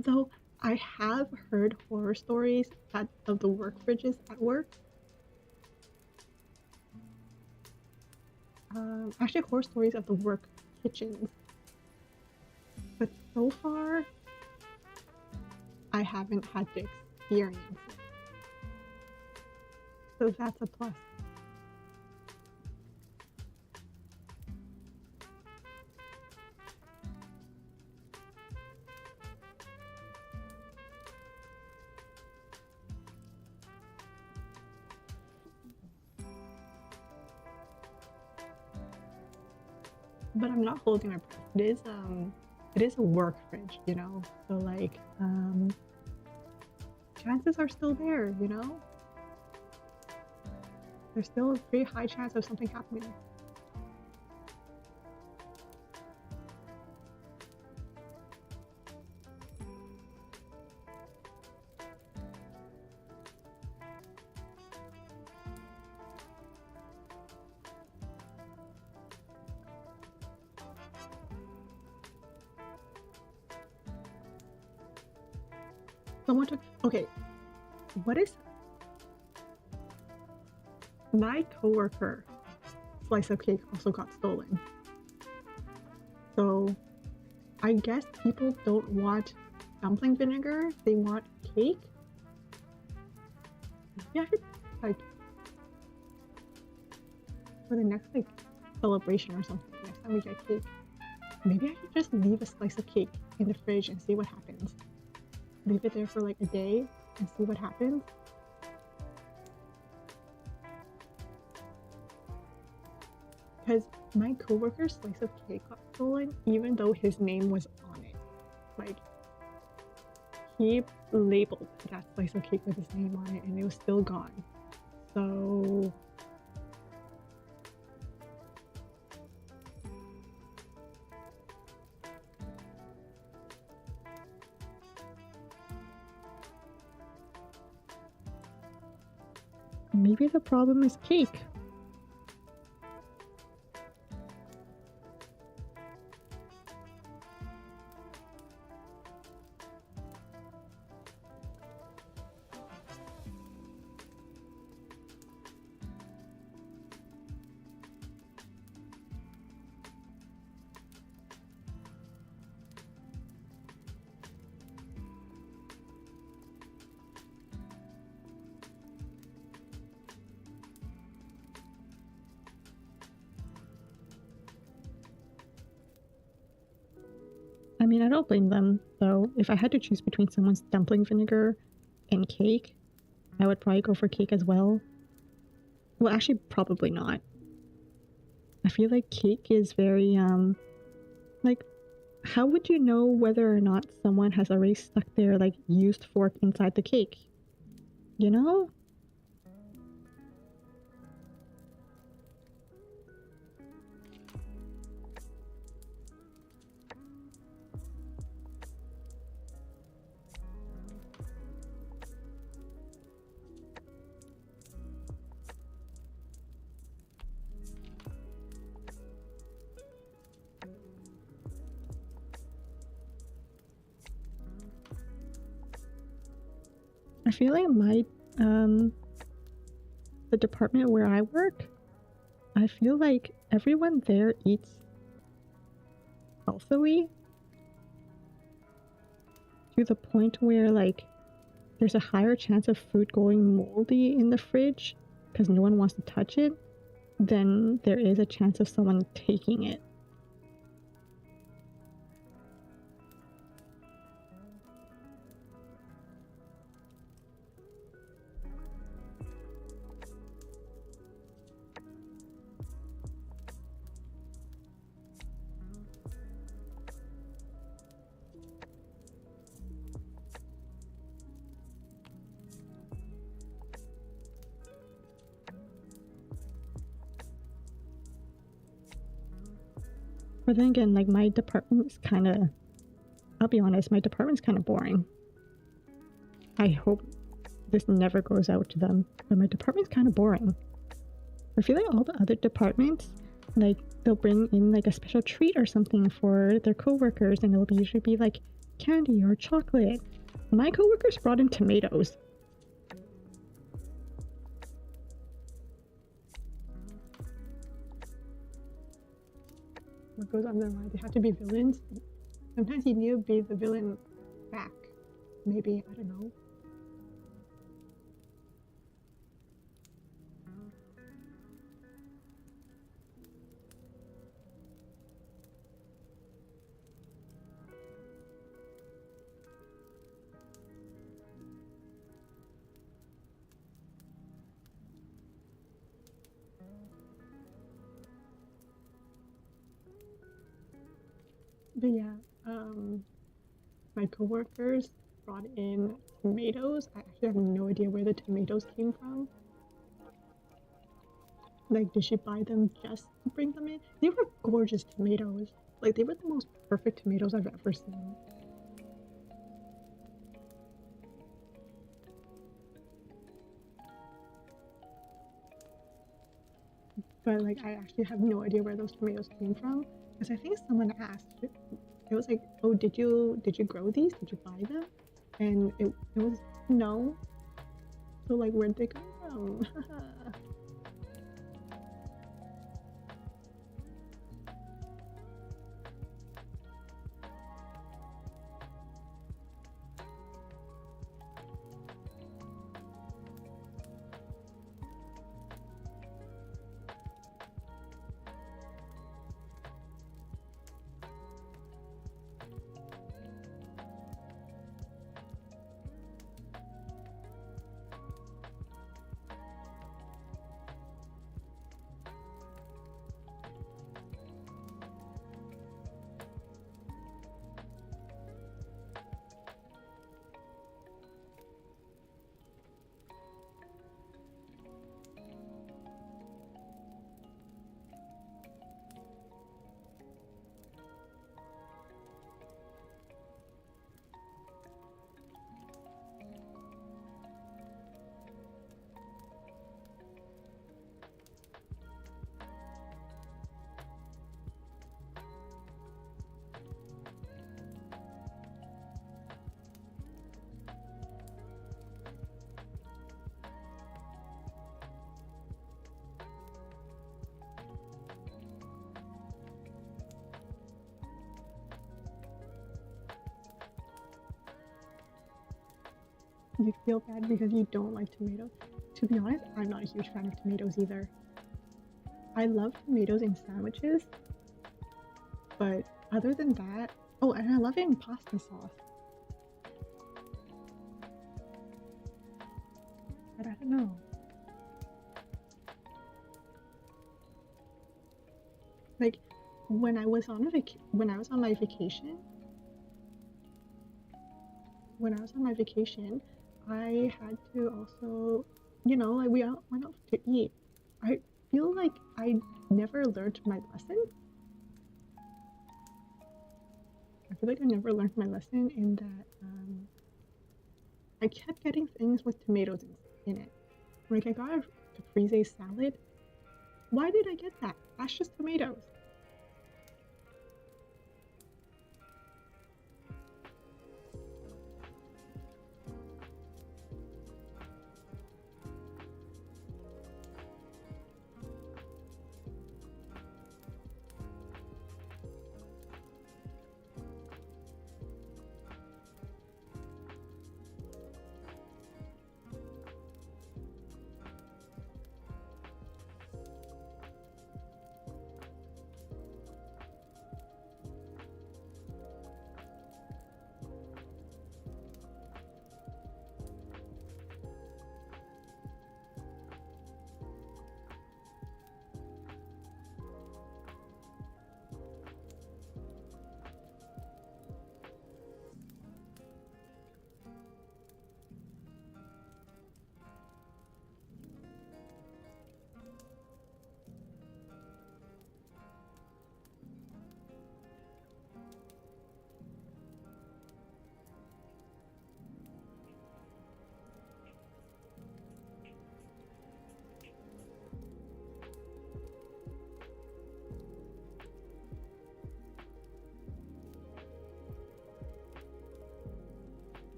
Though I have heard horror stories of the work fridges at work. Actually, horror stories of the work kitchens. But so far, I haven't had to experience it. So that's a plus. But I'm not holding my breath. It is a work fridge, you know? So like, chances are still there, you know? There's still a pretty high chance of something happening. Someone took, okay, what is, my coworker slice of cake also got stolen. So I guess people don't want dumpling vinegar, they want cake. Maybe I should, like, for the next, like, celebration or something, next time we get cake, maybe I should just leave a slice of cake in the fridge and see what happens. Leave it there for like a day and see what happens. Because my coworker's slice of cake got stolen even though his name was on it. Like, he labeled that slice of cake with his name on it and it was still gone. So Maybe the problem is cake. I mean, I don't blame them, though. If I had to choose between someone's dumpling vinegar and cake, I would probably go for cake as well. Well, actually, probably not. I feel like cake is very, like, how would you know whether or not someone has already stuck their, like, used fork inside the cake? You know? I feel like the department where I work, I feel like everyone there eats healthily to the point where, like, there's a higher chance of food going moldy in the fridge because no one wants to touch it than there is a chance of someone taking it. But then again, like, my department is kind of, I'll be honest, my department's kind of boring. I hope this never goes out to them, but my department's kind of boring. I feel like all the other departments, like, they'll bring in like a special treat or something for their coworkers, and it'll usually be like candy or chocolate. My coworkers brought in tomatoes. What goes on their mind? They have to be villains. Sometimes you need to be the villain back. Maybe, I don't know. But yeah, my coworkers brought in tomatoes. I actually have no idea where the tomatoes came from. Like, did she buy them just to bring them in? They were gorgeous tomatoes. Like, they were the most perfect tomatoes I've ever seen. But like, I actually have no idea where those tomatoes came from because I think someone asked. It was like, "Oh, did you grow these? Did you buy them?" And it was no. So like, where'd they come from? you feel bad because you don't like tomatoes. To be honest, I'm not a huge fan of tomatoes either. I love tomatoes in sandwiches, but other than that, oh, and I love it in pasta sauce. But I don't know. Like when I was on when I was on my vacation, when I was on my vacation, I had to also, like we all went out to eat. I feel like I never learned my lesson. I feel like I never learned my lesson in that I kept getting things with tomatoes in it. Like I got a caprese salad. Why did I get that? That's just tomatoes.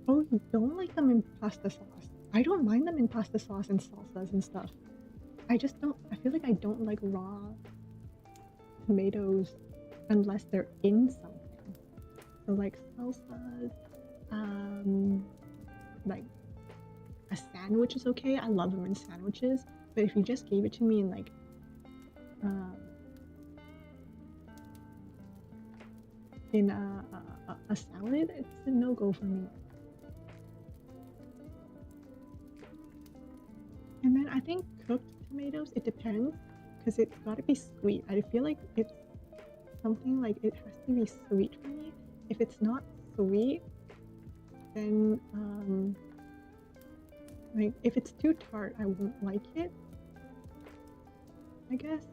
Oh, you don't like them in pasta sauce. I don't mind them in pasta sauce and salsas and stuff. I just don't, I feel like I don't like raw tomatoes unless they're in something. So like salsas, um, like a sandwich is okay. I love them in sandwiches. But if you just gave it to me in like, um, in a salad, it's a no go for me. And then I think cooked tomatoes, it depends, because it's got to be sweet. I feel like it's something like it has to be sweet for me. If it's not sweet, then like if it's too tart, I won't like it, I guess.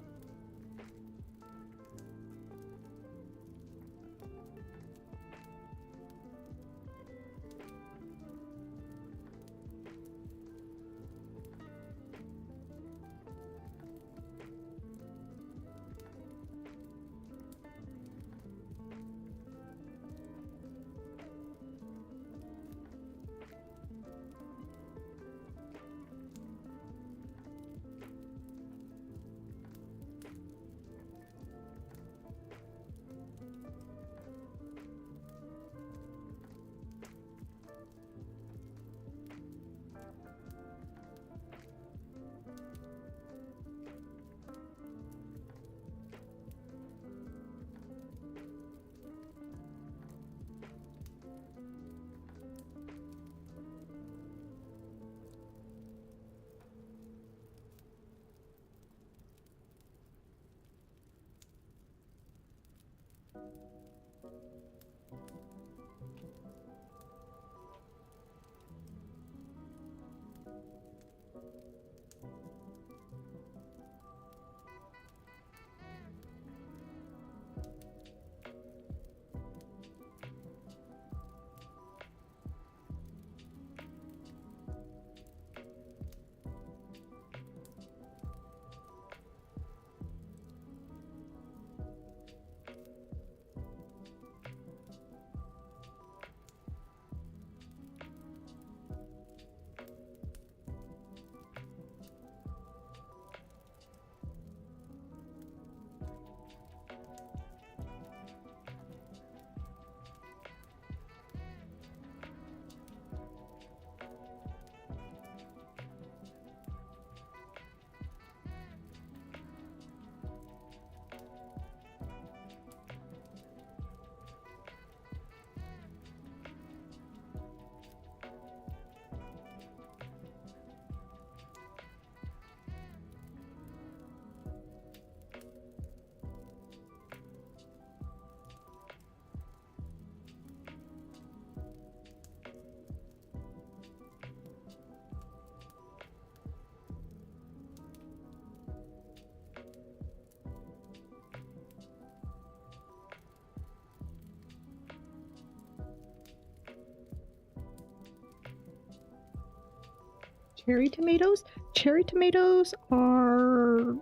Cherry tomatoes? Tomatoes are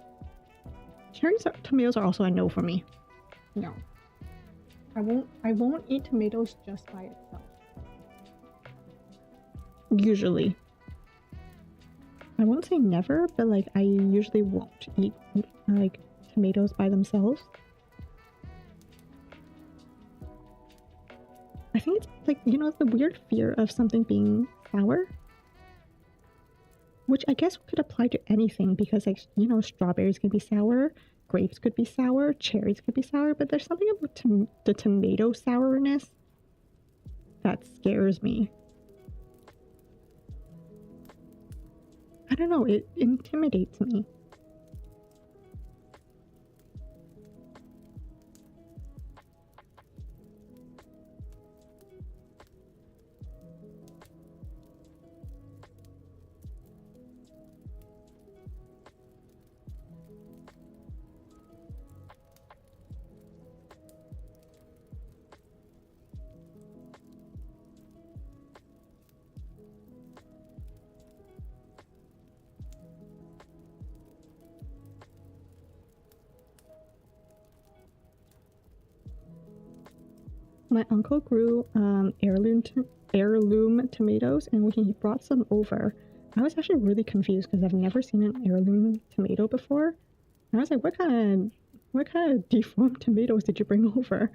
also a no for me. No. I won't eat tomatoes just by itself. Usually. I won't say never, but like I usually won't eat like tomatoes by themselves. I think it's like, you know, the weird fear of something being sour, which I guess could apply to anything because, like, you know, strawberries can be sour, grapes could be sour, cherries could be sour, but there's something about the tomato sourness that scares me. I don't know, it intimidates me. My uncle grew heirloom tomatoes, and when he brought some over, I was actually really confused because I've never seen an heirloom tomato before. And I was like, what kind of deformed tomatoes did you bring over?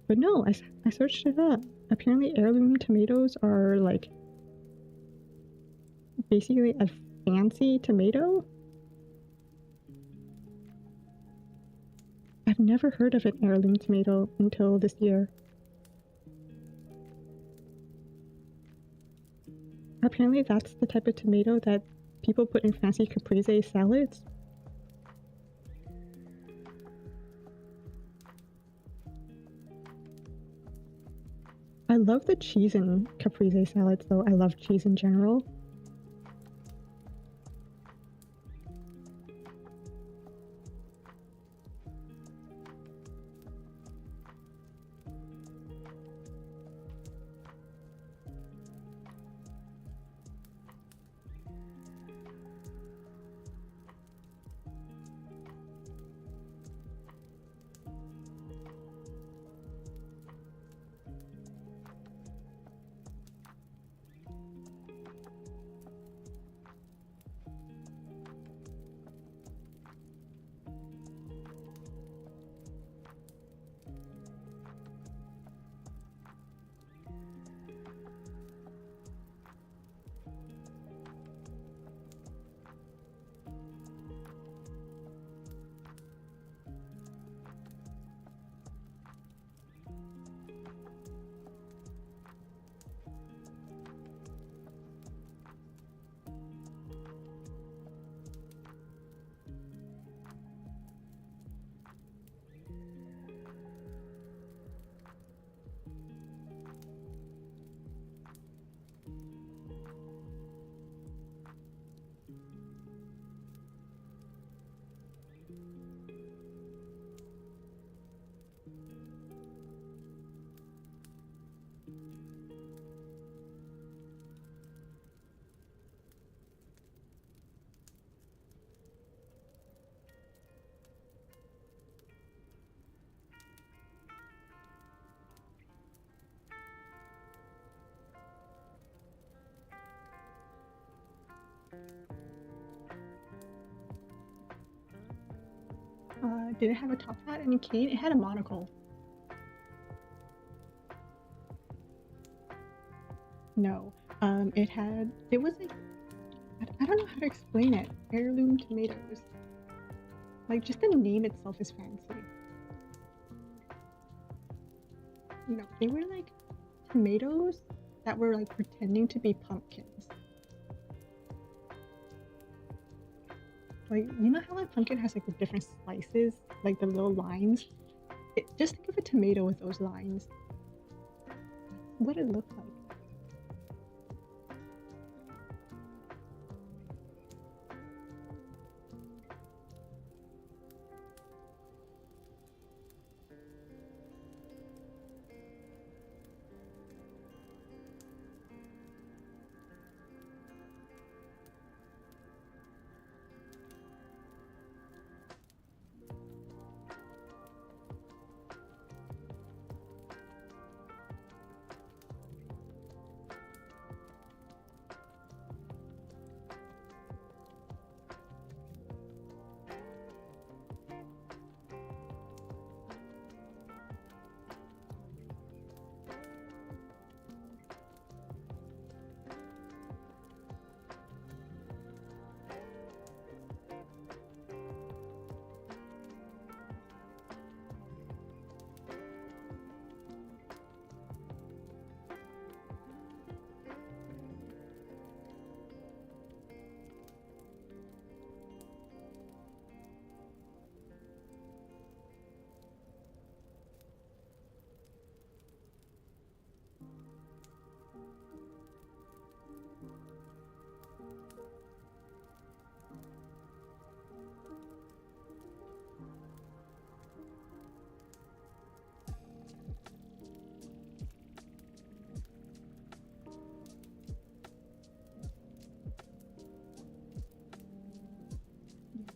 But no, I searched it up. Apparently heirloom tomatoes are like basically a fancy tomato. I've never heard of an heirloom tomato until this year. Apparently that's the type of tomato that people put in fancy caprese salads. I love the cheese in caprese salads though. I love cheese in general. Did it have a top hat and a cane? It had a monocle. No. It was like, I don't know how to explain it. Heirloom tomatoes. Like, just the name itself is fancy. You know, they were like tomatoes that were like pretending to be pumpkins. Like, you know how a pumpkin has like the different slices, like the little lines? Just think of a tomato with those lines. That's what it looked like.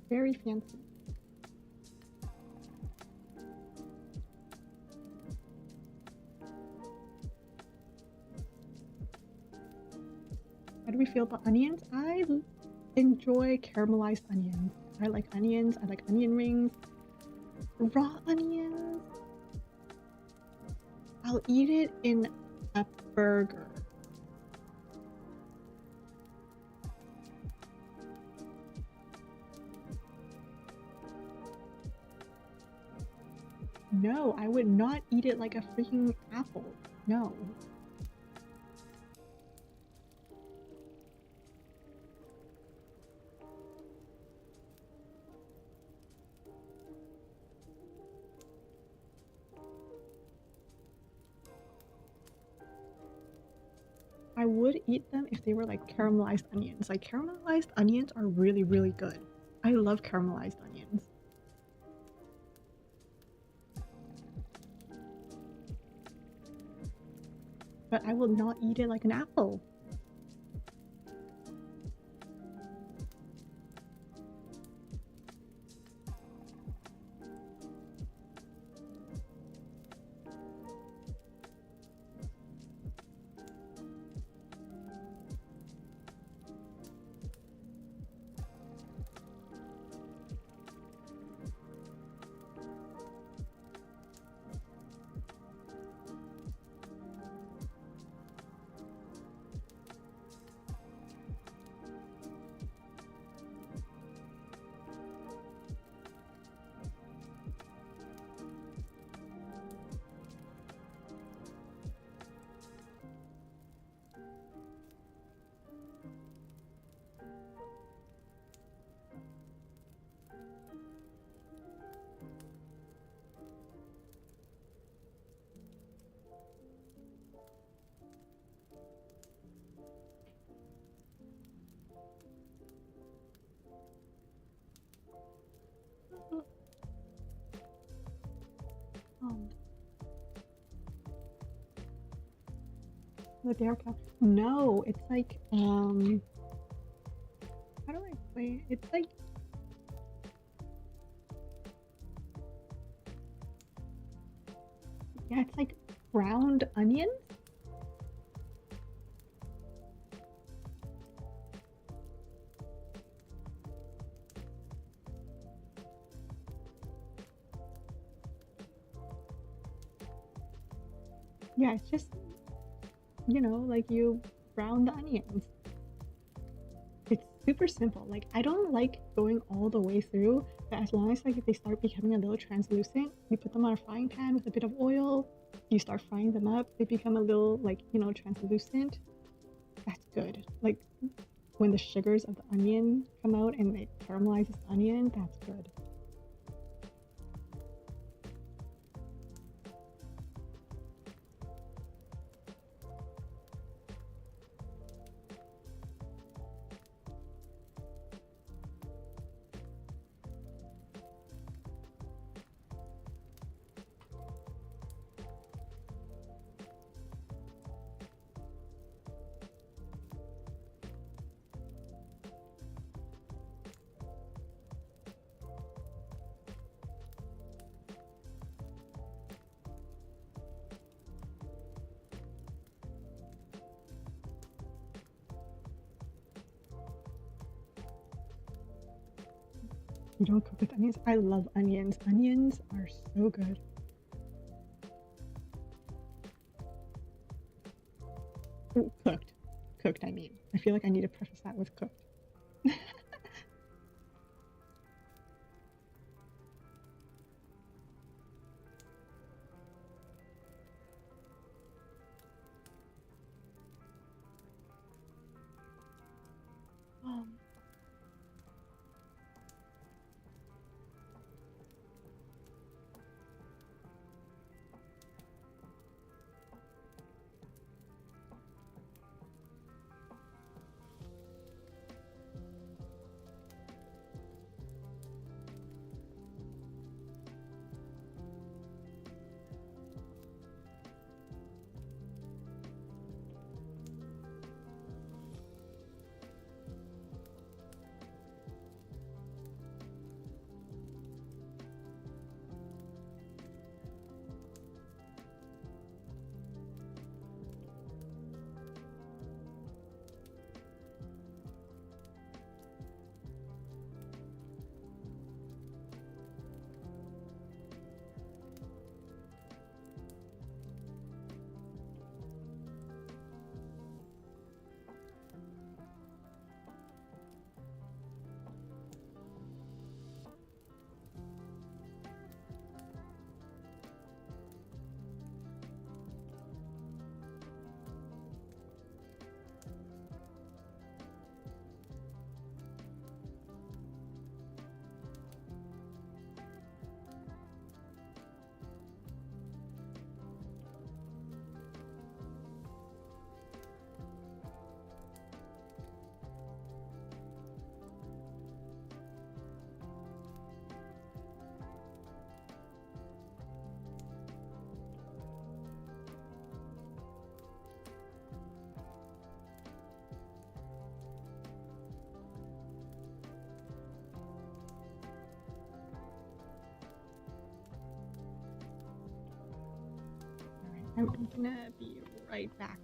Very fancy. How do we feel about onions? I enjoy caramelized onions. I like onions. I like onion rings. Raw onions. I'll eat it in a burger. No, I would not eat it like a freaking apple. No. I would eat them if they were like caramelized onions. Like caramelized onions are really, really good. I love caramelized onions. But I will not eat it like an apple. Um, the bear cow. No, it's like how do I explain it? It's like yeah, it's like ground onions. Yeah, it's just like you brown the onions. It's super simple. Like I don't like going all the way through, but as long as like they start becoming a little translucent, you put them on a frying pan with a bit of oil, you start frying them up, they become a little like, translucent. That's good. Like when the sugars of the onion come out and it caramelizes the onion, that's good. You don't cook with onions? I love onions. Onions are so good. Ooh, cooked. Cooked, I mean. I feel like I need to preface that with cooked. Um, I'm gonna be right back.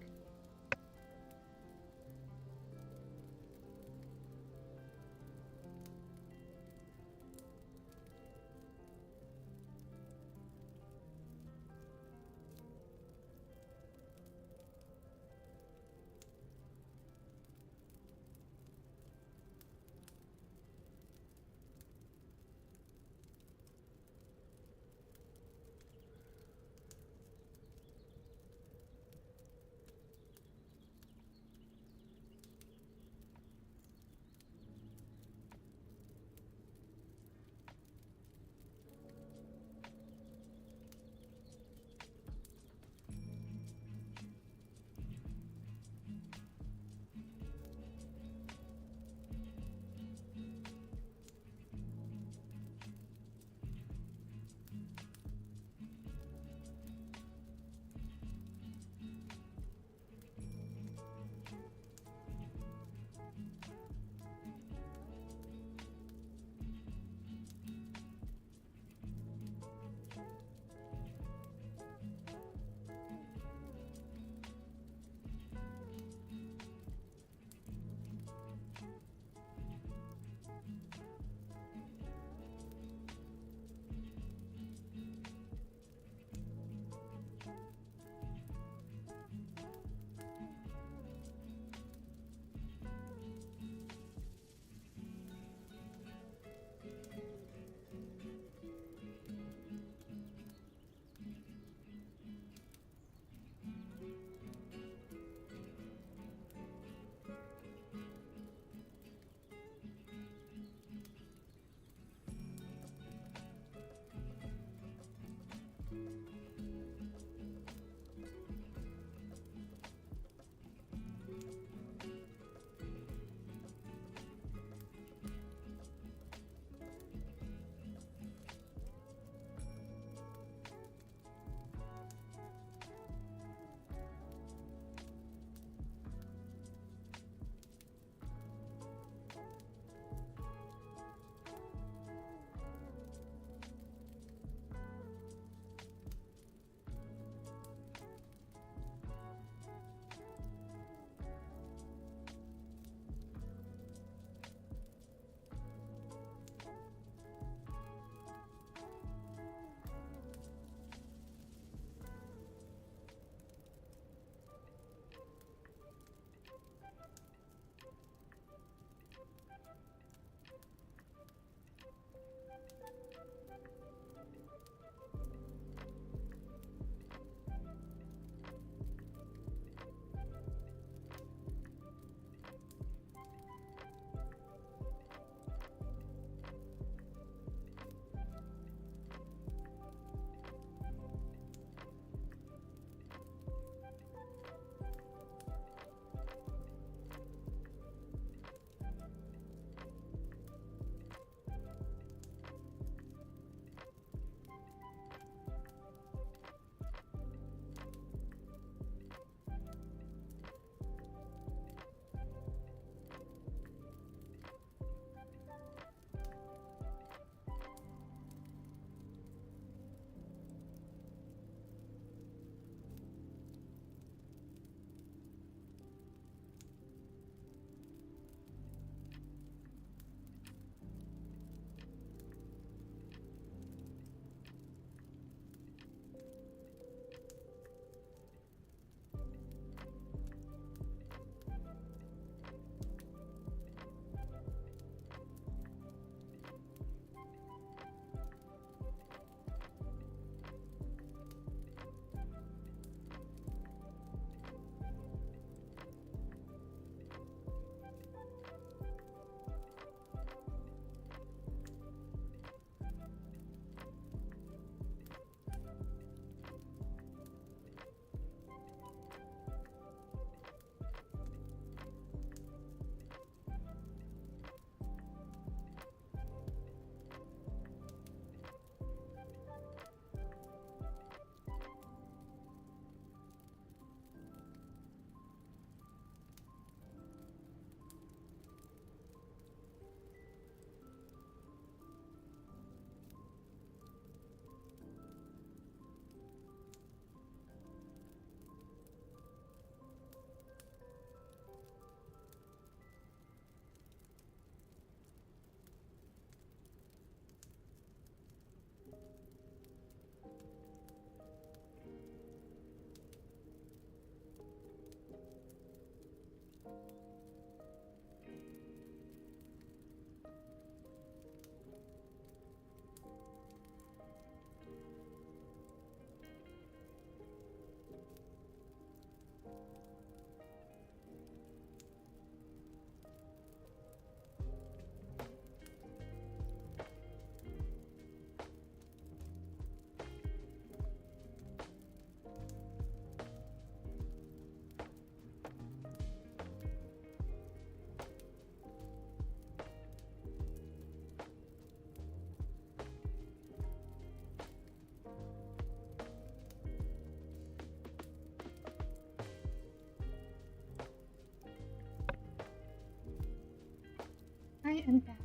him back.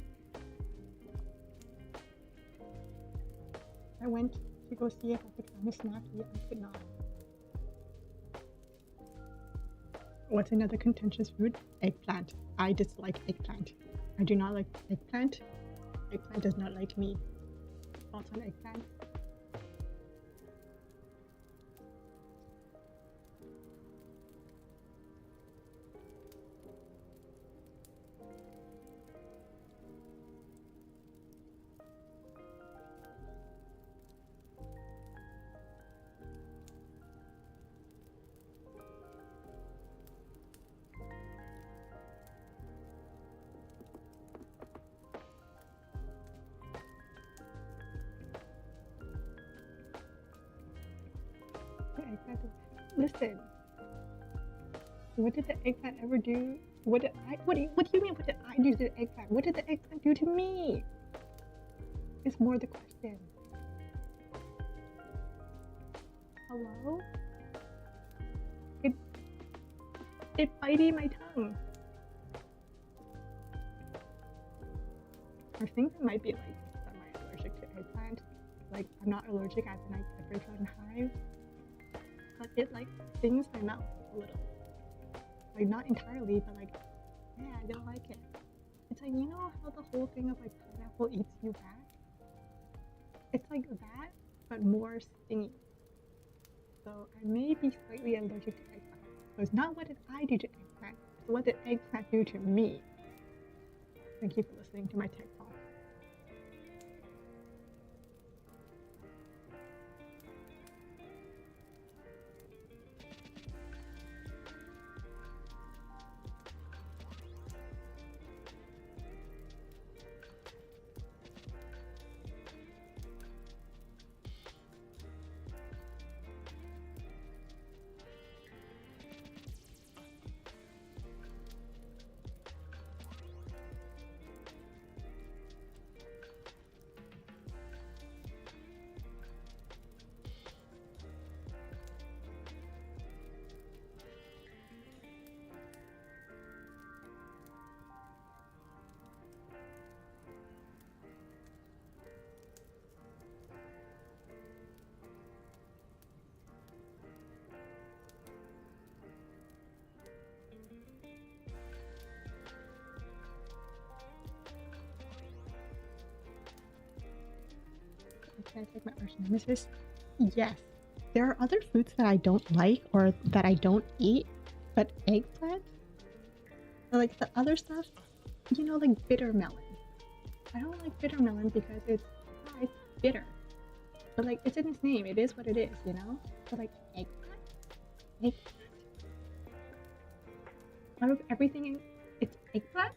I went to go see if I could find a Smacky. I could not. What's another contentious food? Eggplant. I dislike eggplant. I do not like eggplant. Eggplant does not like me. Thoughts on eggplant? Listen, what did the eggplant ever do? What do you mean? What did I do to the eggplant? What did the eggplant do to me? Is more the question. Hello? It biting my tongue. I think I might be like semi-allergic to eggplant. Like I'm not allergic as in I get and hives. But it like stings my mouth a little. Like not entirely, but like, yeah, I don't like it. It's like, you know how the whole thing of like pineapple eats you back? It's like that, but more stingy. So I may be slightly allergic to eggplant. So it's not what did I do to eggplant, it's what did eggplant do to me. Thank you for listening to my tech talk. Can I take my arch nemesis? Yes. There are other foods that I don't like or that I don't eat, but eggplant? Or like the other stuff, you know, like bitter melon. I don't like bitter melon because it's bitter. But like, it's in its name. It is what it is, you know? But like, eggplant? Eggplant? Out of everything, it's eggplant?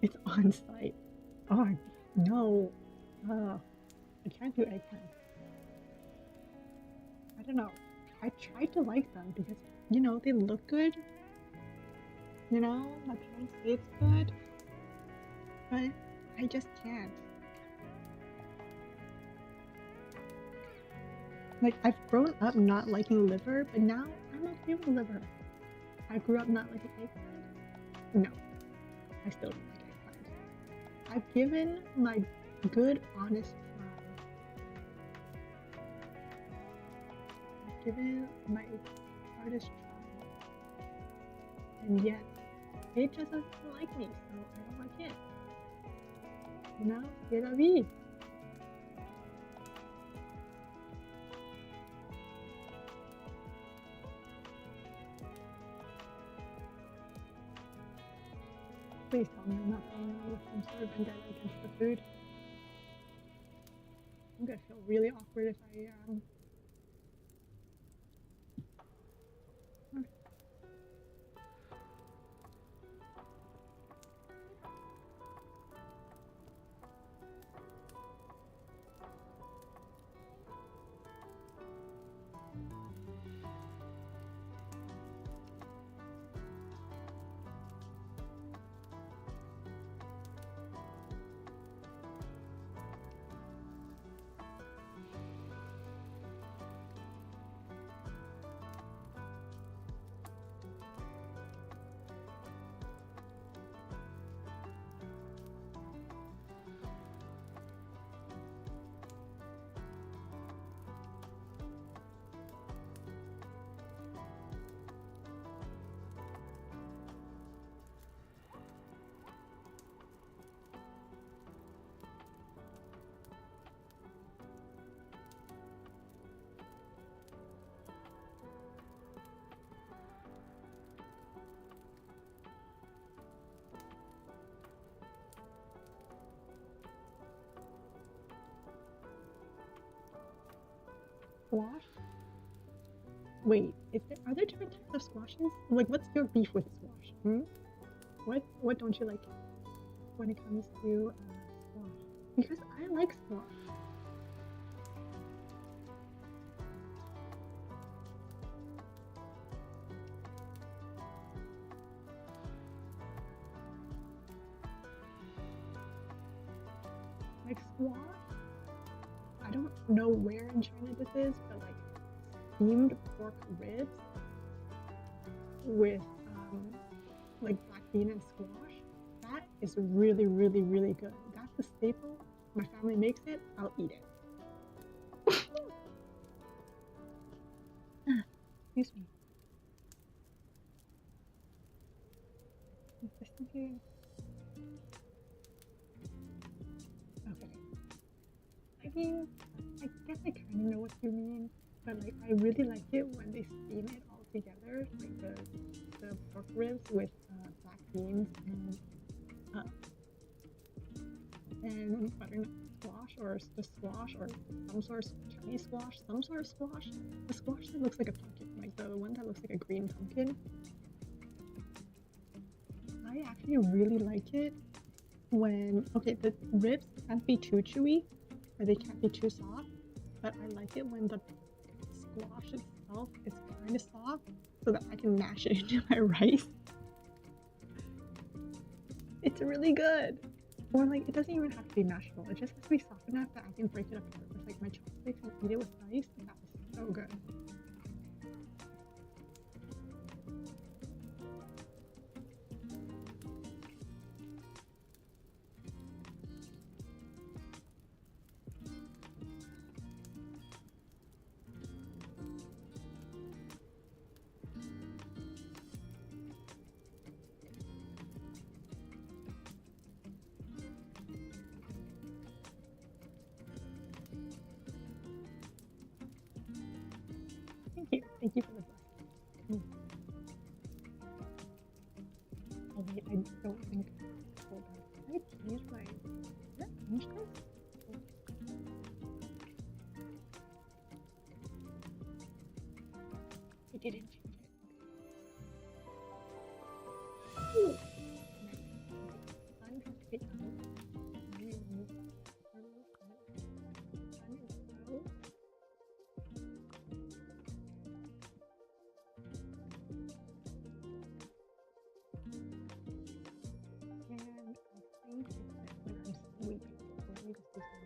It's on site. Oh no. I can't do eggplant. I don't know. I tried to like them because they look good. My parents say it's good, but I just can't. Like I've grown up not liking liver, but now I'm okay with liver. I grew up not liking eggplant. No, I still don't like eggplant. I've given my good, honest try. I've given my hardest try, and yet it just doesn't like me, so I don't like it. C'est la vie. Please tell me I'm not going on with some sort of vendetta against the food. I'm gonna feel really awkward if I squash? Wait, are there different types of squashes? Like, what's your beef with squash? What don't you like when it comes to squash? Because I like squash. Like squash, I don't know where in China this is, but like steamed pork ribs with like black bean and squash, that is really, really, really good. That's a staple. My family makes it, I'll eat it. Excuse me. Is this something? Okay. I mean, I guess I kind of know what you mean, but like I really like it when they steam it all together, like the pork ribs with black beans and butternut squash or just squash or some sort of Chinese squash, some sort of squash. The squash that looks like a pumpkin, like the one that looks like a green pumpkin. I actually really like it when the ribs can't be too chewy or they can't be too soft, but I like it when the squash itself is kind of soft so that I can mash it into my rice. It's really good. Or like, it doesn't even have to be mashable. It just has to be soft enough that I can break it apart with like my chopsticks and eat it with rice. That was so good. Thank you for the blessing. Oh wait, I don't think. Hold on. Did I change my? Did I change this? I didn't change it. Ooh. Nice. My son has me just do some.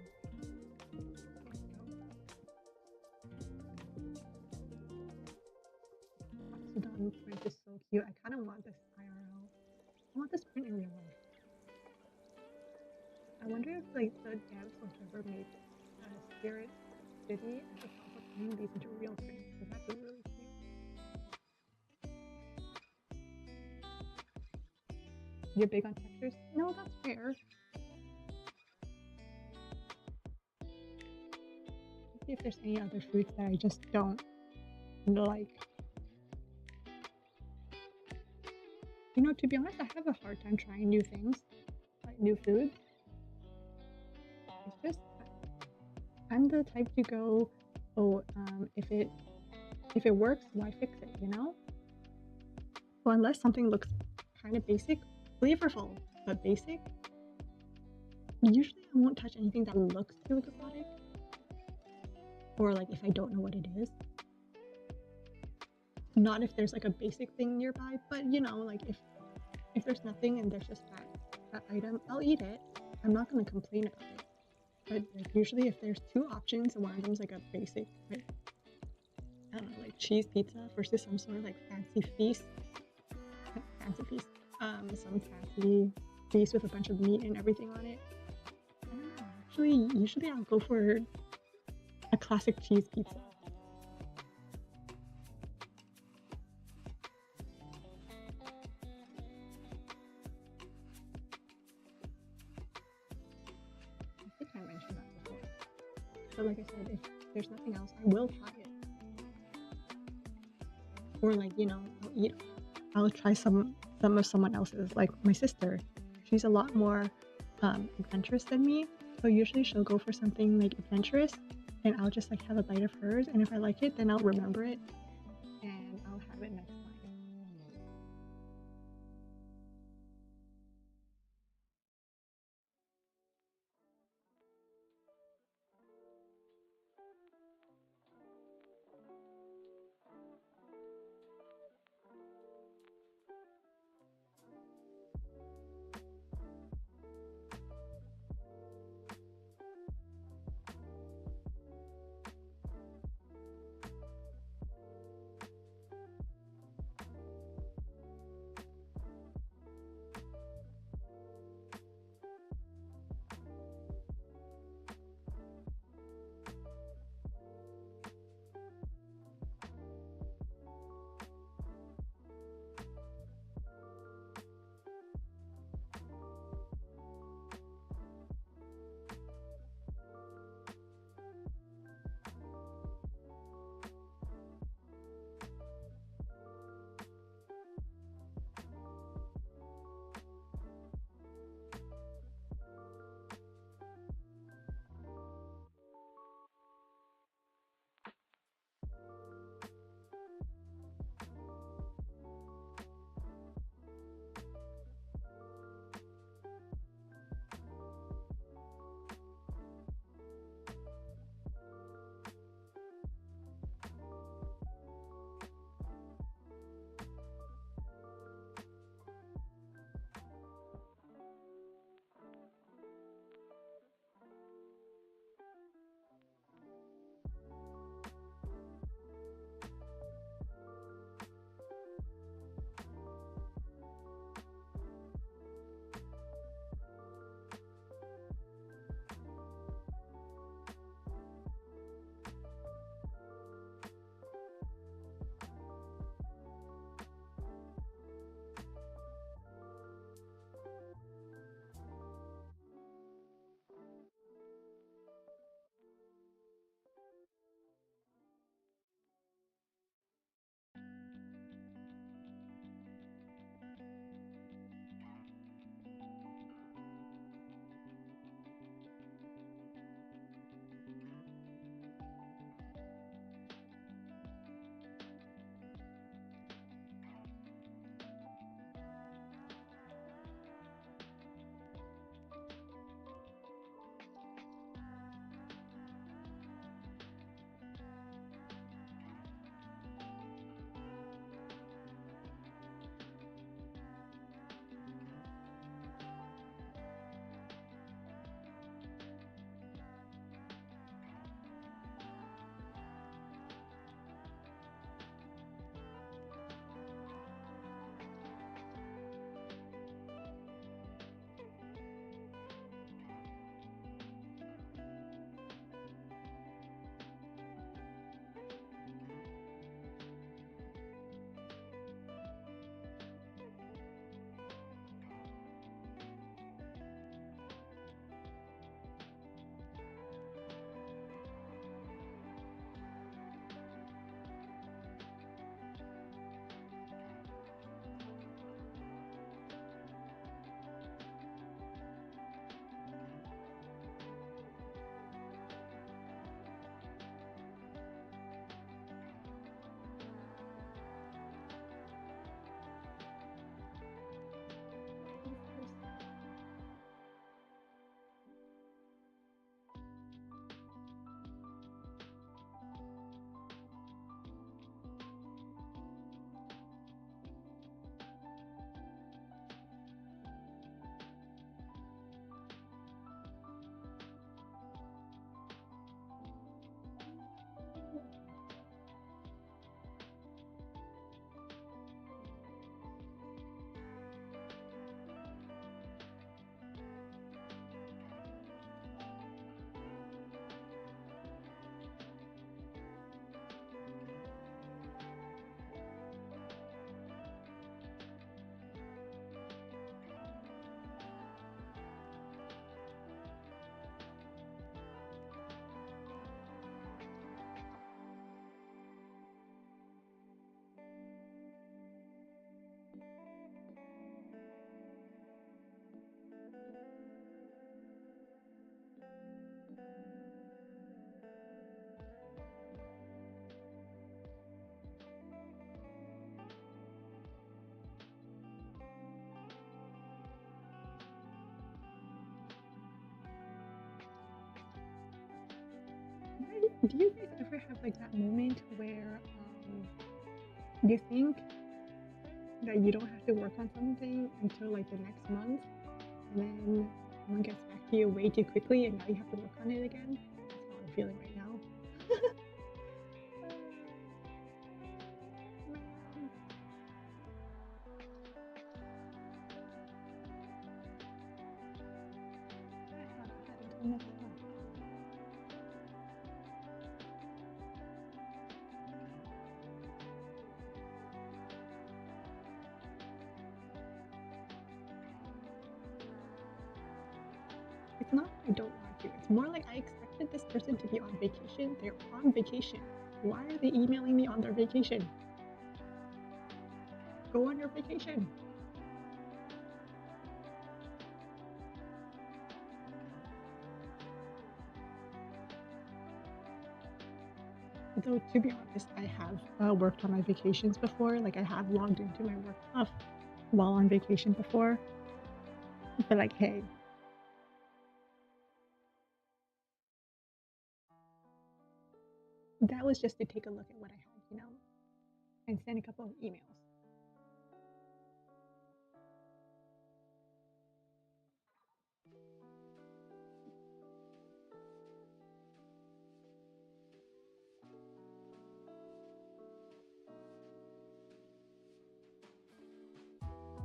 Sudan print is so cute. I kind of want this IRL. I want this print in real life. I wonder if like the devs or whoever made Spirit City as a pop-up bringing these into real prints because that's really cute. You're big on textures? No, that's fair. Let's see if there's any other fruits that I just don't like. You know, to be honest, I have a hard time trying new things, like new foods. It's just I'm the type to go, oh, if it works, why fix it? You know. Well, unless something looks kind of basic, flavorful but basic. Usually, I won't touch anything that looks too exotic, or like if I don't know what it is. Not if there's like a basic thing nearby, but you know, like if there's nothing and there's just that item, I'll eat it. I'm not gonna complain about it. But like usually, if there's two options and one of them's like a basic, like I don't know, like cheese pizza versus some sort of like fancy feast, some fancy feast with a bunch of meat and everything on it. I don't know. Actually, usually I'll go for a classic cheese pizza. I think I mentioned that before. But like I said, if there's nothing else, I will try it. Or like, you know, I'll try some of someone else's. Like my sister, she's a lot more adventurous than me. So usually she'll go for something like adventurous and I'll just like have a bite of hers. And if I like it, then I'll remember it and I'll have it next time. Do you guys ever have like that moment where you think that you don't have to work on something until like the next month, and then someone gets back to you way too quickly, and now you have to work on it again? That's how I'm feeling right now. Man, I haven't had until next month. It's not that I don't want to. It's more like I expected this person to be on vacation. They're on vacation. Why are they emailing me on their vacation? Go on your vacation. Though, to be honest, I have worked on my vacations before. Like, I have logged into my work stuff while on vacation before. But, like, hey, that was just to take a look at what I had, and send a couple of emails.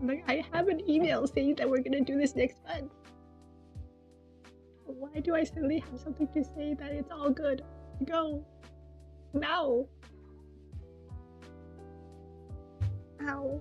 Like, I have an email saying that we're gonna do this next month. Why do I suddenly have something to say that it's all good? Go now. Ow.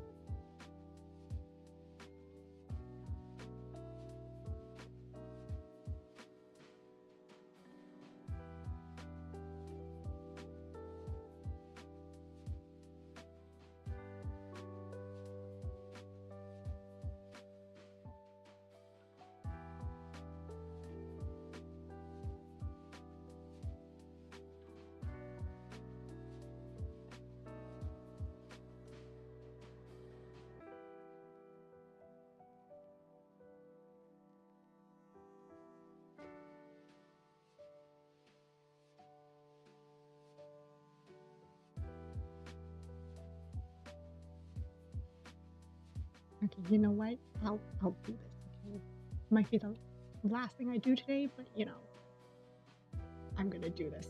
Okay, you know what? I'll do this. Okay, might be the last thing I do today, but I'm gonna do this.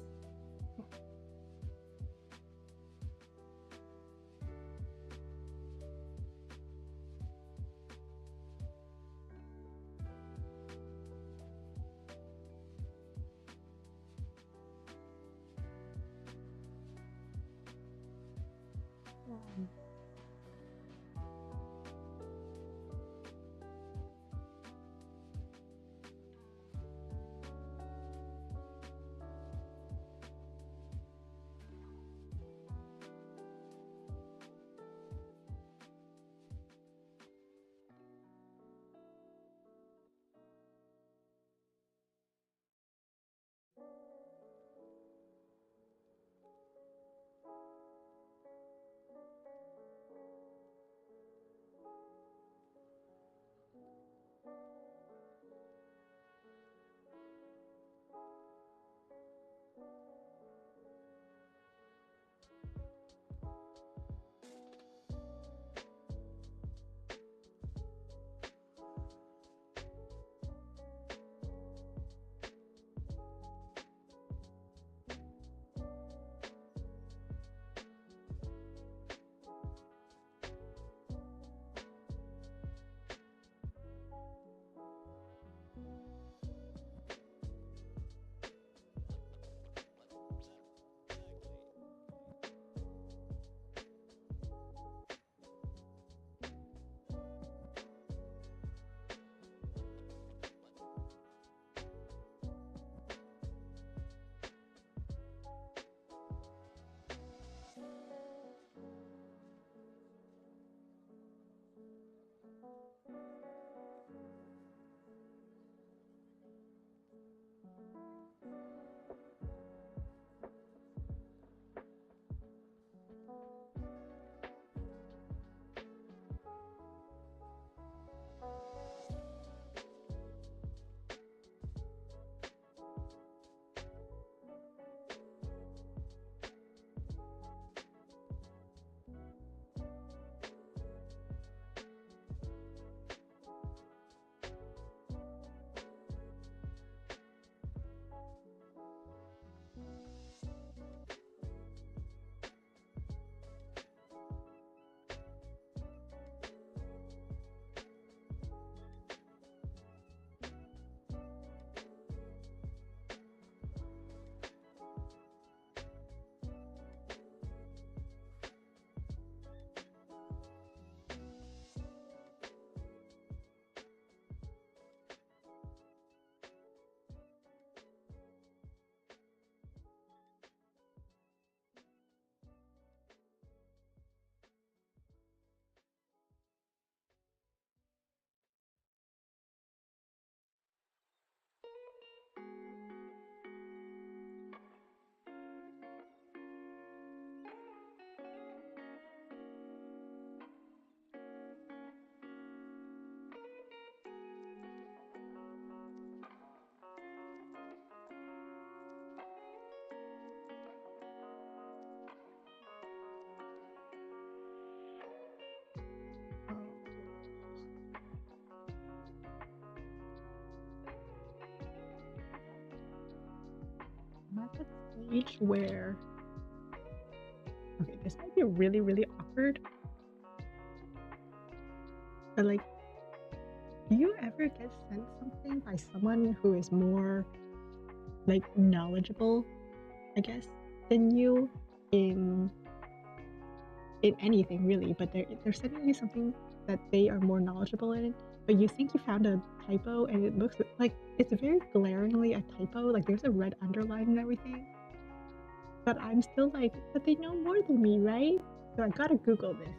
Um, at that stage where, okay, this might be really, really awkward, but like, do you ever get sent something by someone who is more like knowledgeable, I guess, than you in anything really, but they're sending you something that they are more knowledgeable in, but you think you found a typo and it looks like it's very glaringly a typo, like there's a red underline and everything. But I'm still like, but they know more than me, right? So I gotta Google this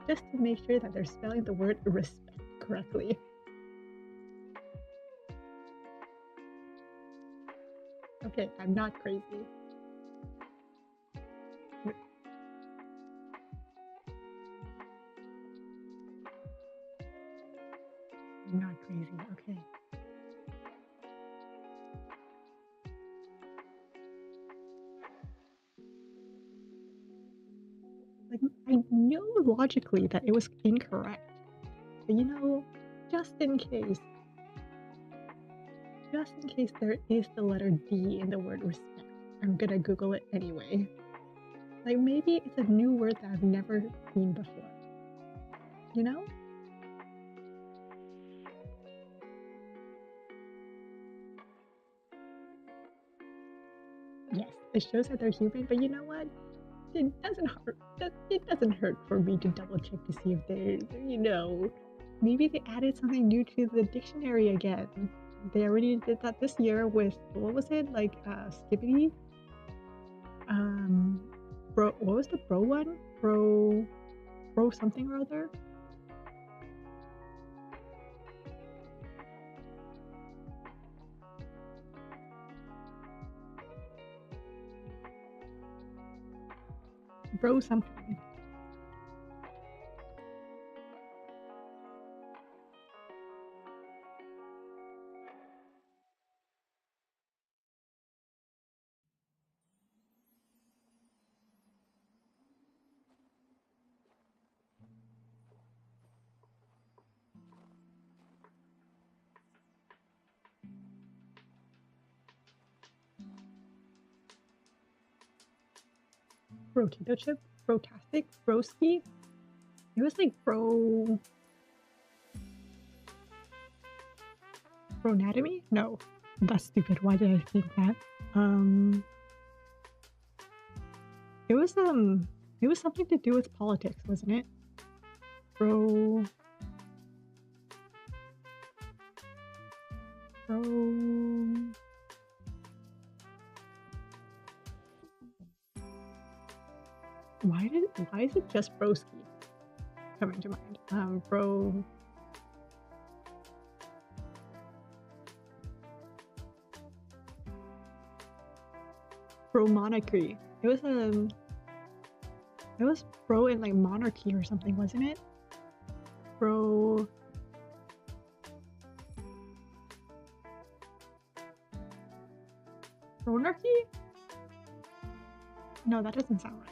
just to make sure that they're spelling the word respect correctly. Okay, I'm not crazy. I'm not crazy, okay. Like, I know logically that it was incorrect, but just in case there is the letter D in the word respect, I'm gonna Google it anyway. Like, maybe it's a new word that I've never seen before, you know? Yes, it shows that they're human, but you know what? It doesn't hurt. It doesn't hurt for me to double check to see if maybe they added something new to the dictionary again. They already did that this year with what was it like? Skibbity. Bro. What was the bro one? Bro something or other. Bro something. Brotato chip. Brotastic. Broski. It was like Bronatomy? No. That's stupid. Why did I think that? It was something to do with politics, wasn't it? Bro why is it just broski coming to mind? Bro monarchy. It was bro in like monarchy or something, wasn't it? Bro Monarchy? No, that doesn't sound right.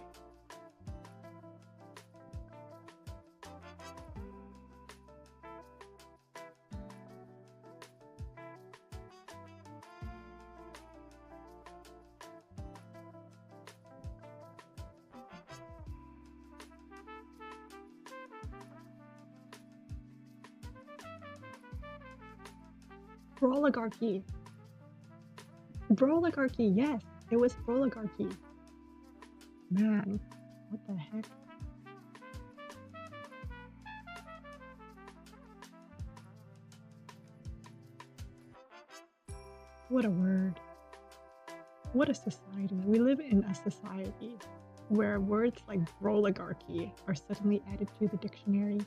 Broligarchy. Broligarchy, yes. It was broligarchy. Man, what the heck? What a word. What a society. We live in a society where words like broligarchy are suddenly added to the dictionary.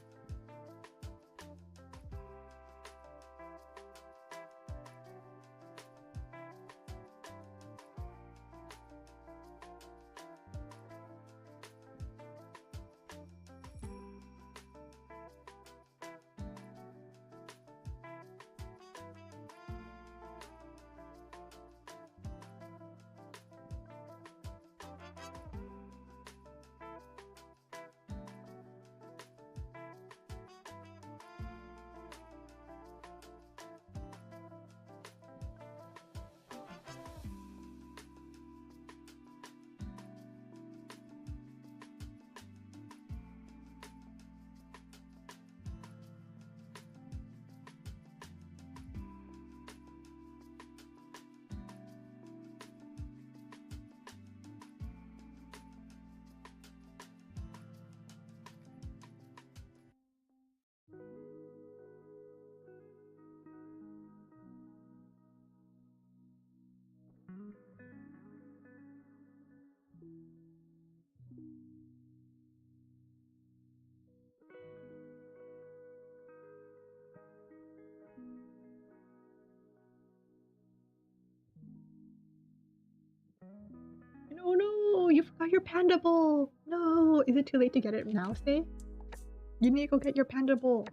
panda bowl! No! Is it too late to get it now, Say? You need to go get your panda bowl.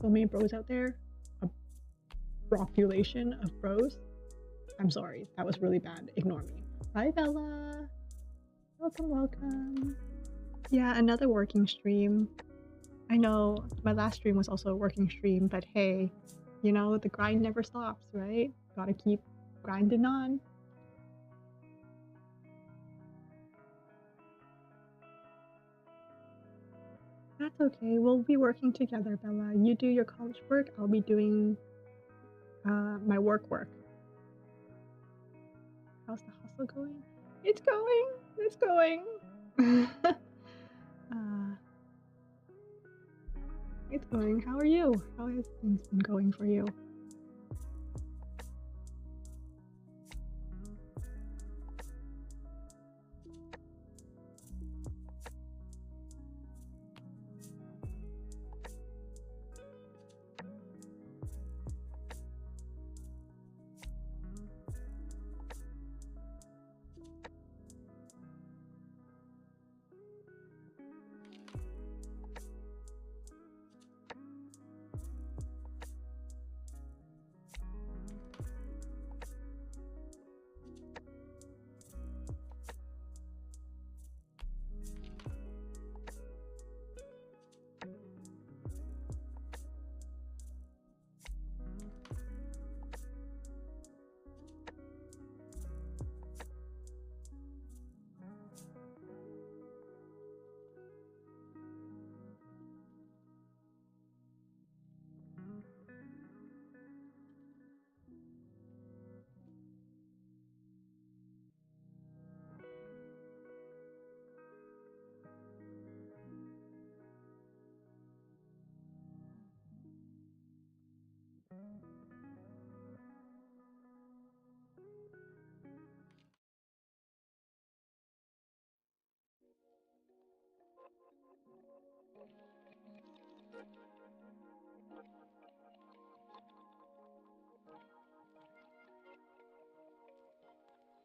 So many bros out there. A population of bros. I'm sorry, that was really bad. Ignore me. Hi, Bella. Welcome, welcome. Yeah, another working stream. I know my last stream was also a working stream, but hey, you know, the grind never stops, right? Gotta keep grinding on. That's okay. We'll be working together, Bella. You do your college work, I'll be doing my work. How's the hustle going? It's going. It's going. It's going. How are you? How has things been going for you?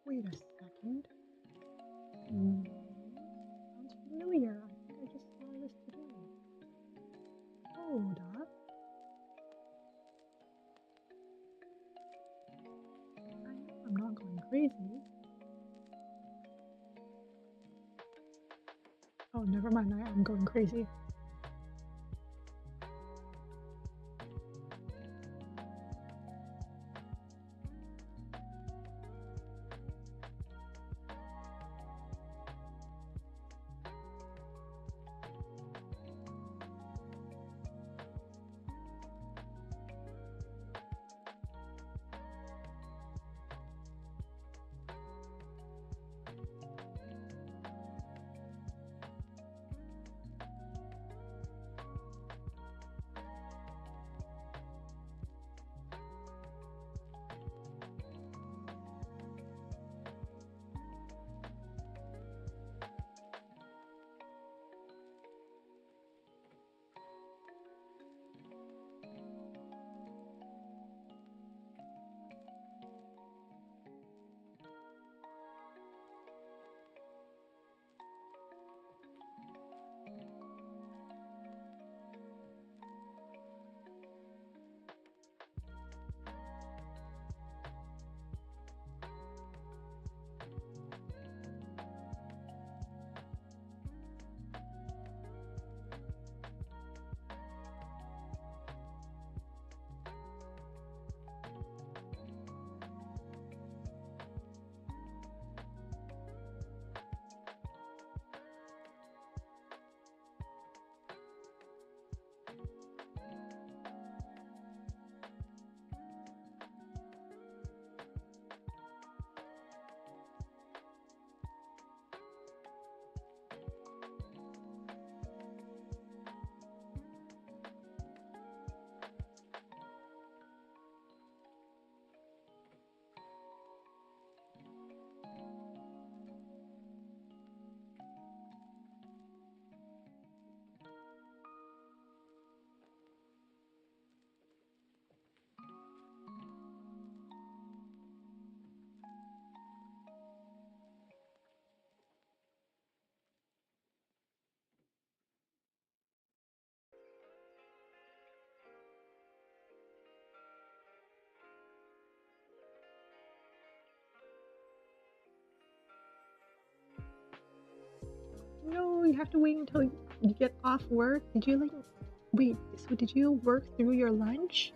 Wait a second. Sounds familiar. I think I just saw this today. Hold up. I know I'm not going crazy. Oh, never mind. I am going crazy. you have to wait until you get off work? Did you like wait, so did you work through your lunch?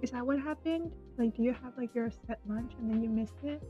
Is that what happened? Like, do you have like your set lunch and then you missed it?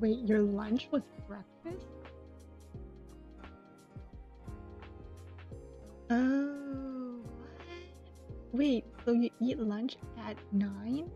Wait, your lunch was breakfast? Oh, what? Wait, so you eat lunch at 9?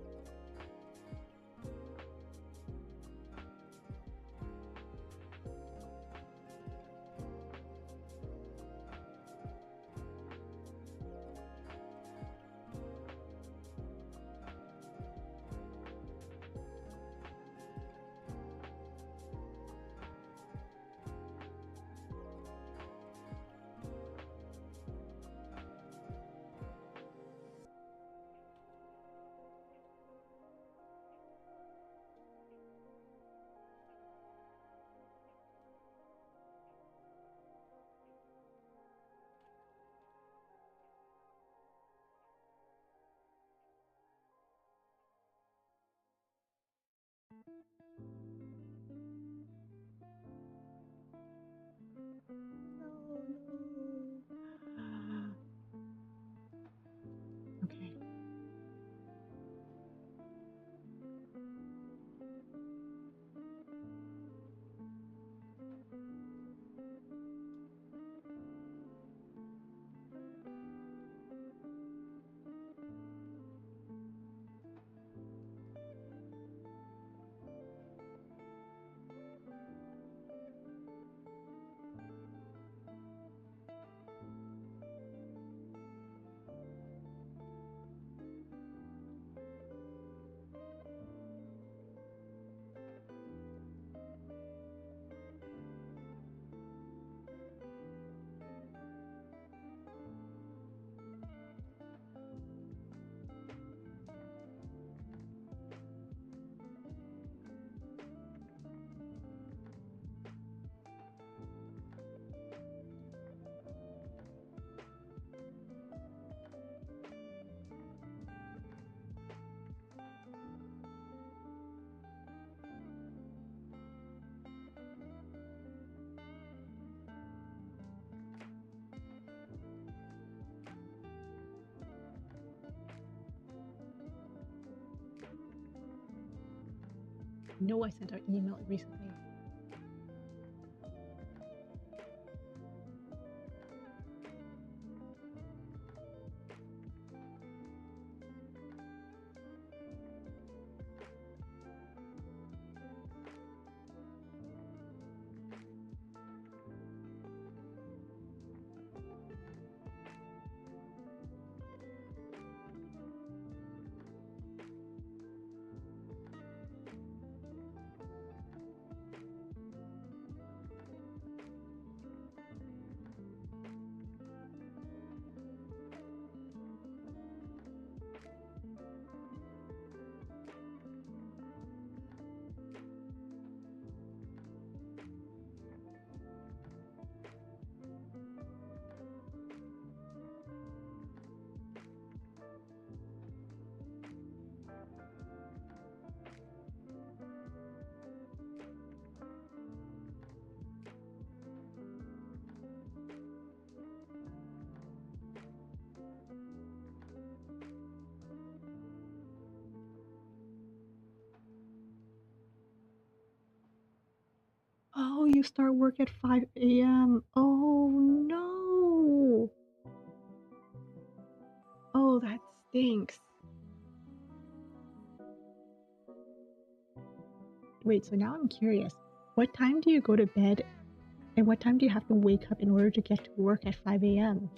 No, no. Okay. No, I sent an email recently. you start work at 5 a.m. Oh no. Oh, that stinks. Wait, so now I'm curious. What time do you go to bed and what time do you have to wake up in order to get to work at 5 a.m.?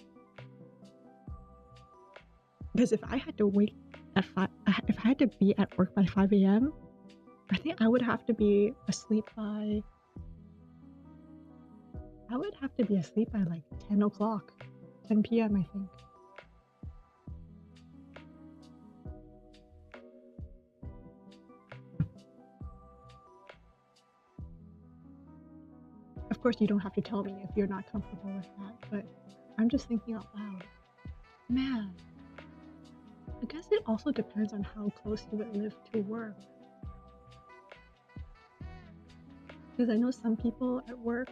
Because if I had to wake at 5, if I had to be at work by 5 a.m., I think I would have to be asleep by like 10 o'clock, 10 p.m., I think. Of course, you don't have to tell me if you're not comfortable with that, but I'm just thinking out loud. Man, I guess it also depends on how close you would live to work. Because I know some people at work,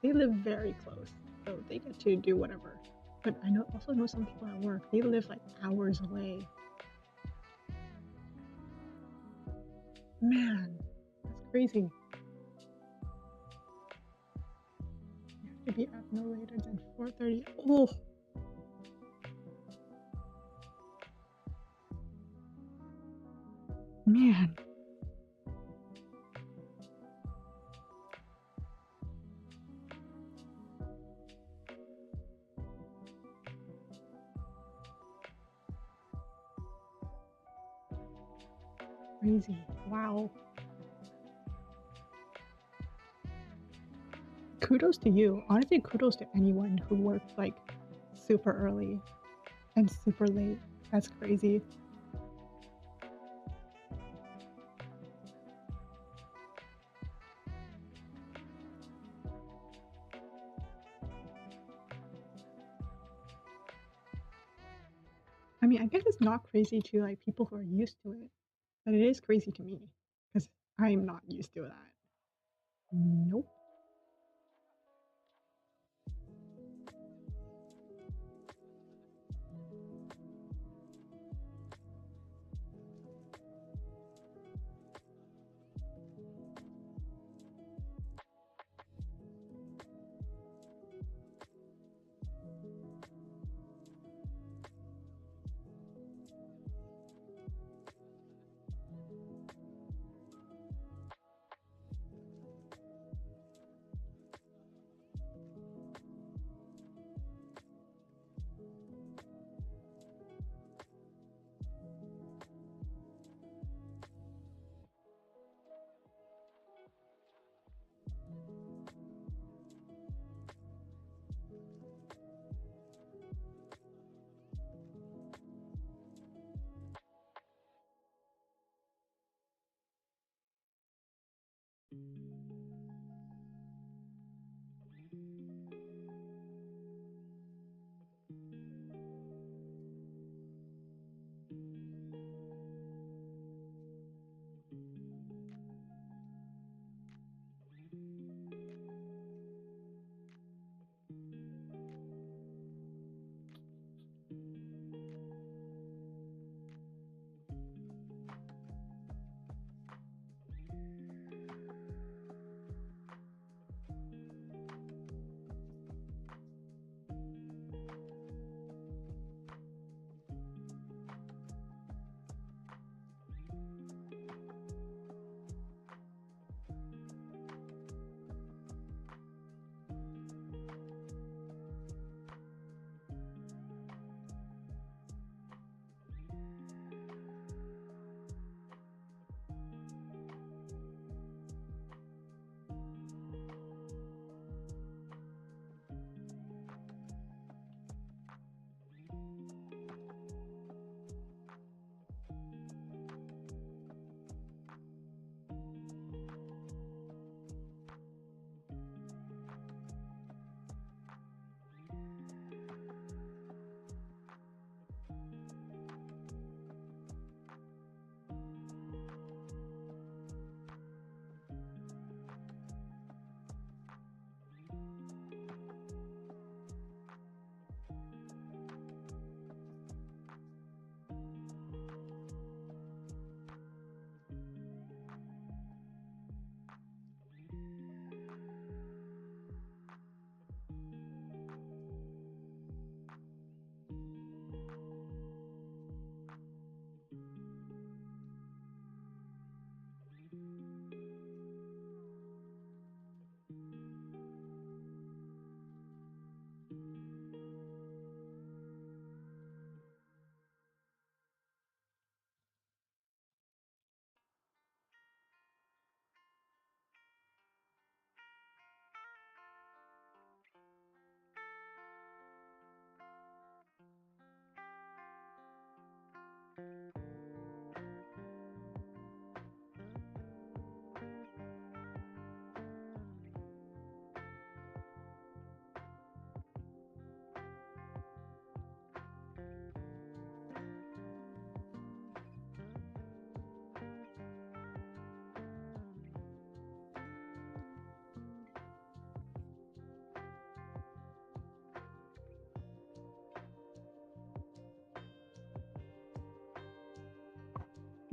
they live very close, so they get to do whatever. But I also know some people at work, they live like hours away. Man, that's crazy. You have to be up no later than 4:30. Oh, man. Crazy. Wow. Kudos to you. Honestly, kudos to anyone who works like super early and super late. That's crazy. I mean, I guess it's not crazy to like people who are used to it, but it is crazy to me because I'm not used to that. Nope.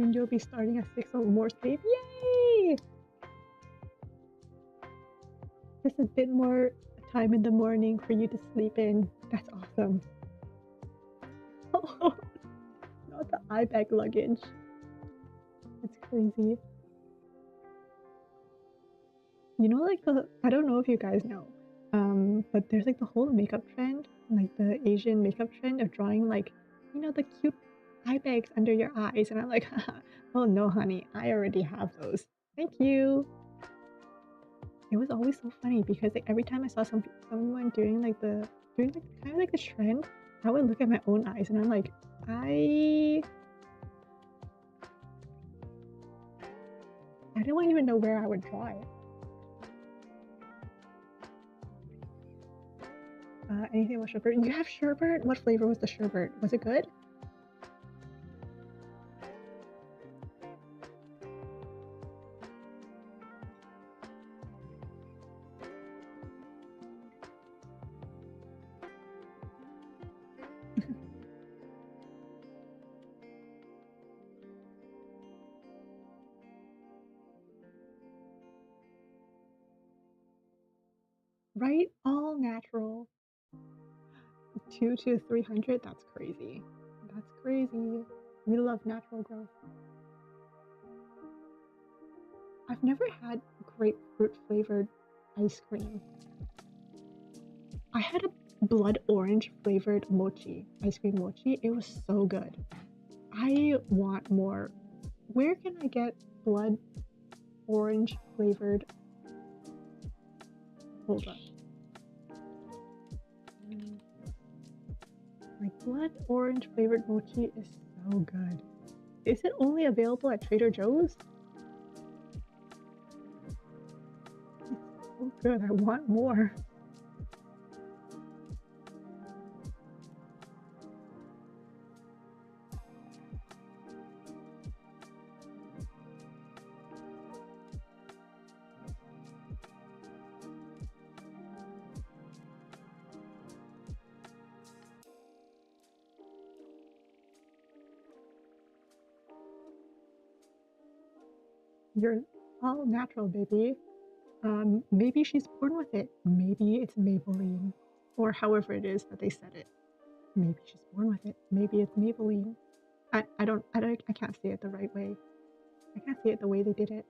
Soon you'll be starting a 6 more sleep. Yay! Just a bit more time in the morning for you to sleep in. That's awesome. Oh, not the eye bag luggage. That's crazy. You know, like I don't know if you guys know, but there's like the whole makeup trend, like the Asian makeup trend of drawing like, the cute eye bags under your eyes. And I'm like, oh no, honey, I already have those. Thank you. It was always so funny because like every time I saw someone doing like kind of like the trend, I would look at my own eyes and I'm like, I don't even know where I would draw it. Anything with sherbet? You have sherbet? What flavor was the sherbet? Was it good? Right? All natural. 2 to 300? That's crazy. That's crazy. We love natural growth. I've never had grapefruit flavored ice cream. I had a blood orange flavored mochi, ice cream mochi. It was so good. I want more. Where can I get blood orange flavored? Hold up. Like blood orange flavored mochi is so good. Is it only available at Trader Joe's? It's so good. I want more. You're all natural, baby. Maybe she's born with it. Maybe it's Maybelline. Or however it is that they said it. Maybe she's born with it. Maybe it's Maybelline. I can't say it the right way. I can't say it the way they did it.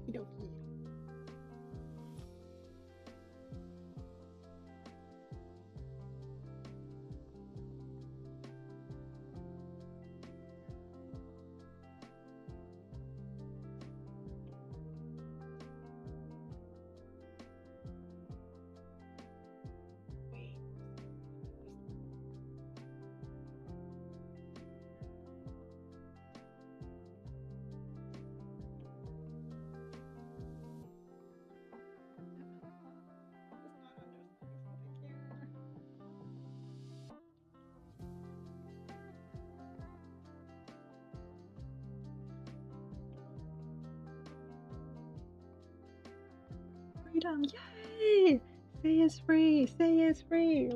Okie dokie. Freedom, yay! Say is free, say is free.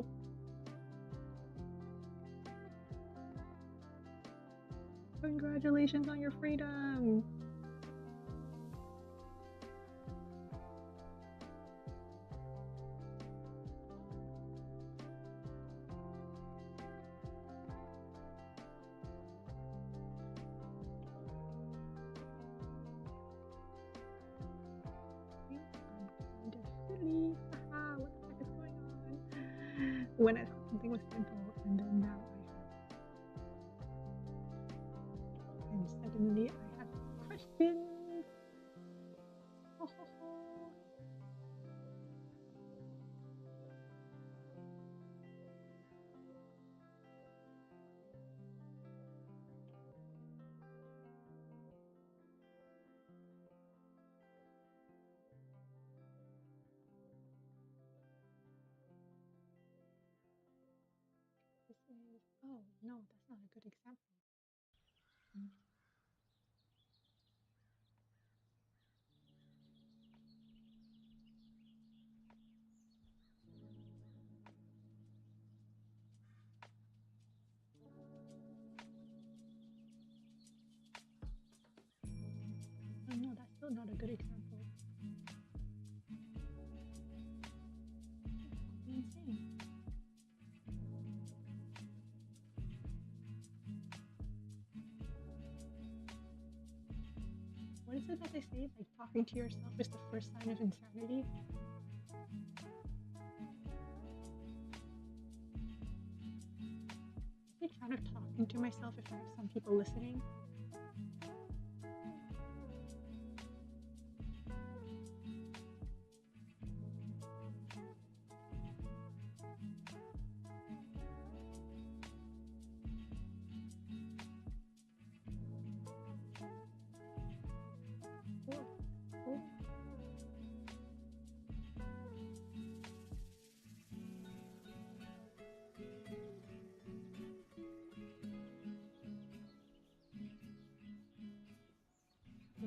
Congratulations on your freedom. Haha, what the heck is going on? When I thought something was simple, and then now and suddenly I have questions. Ho, ho, ho. This is, oh no, that's not a good example. Oh no, that's still not a good example. Insane. What is it that they say? Like talking to yourself is the first sign of insanity? I think kind of talking to myself if I have some people listening.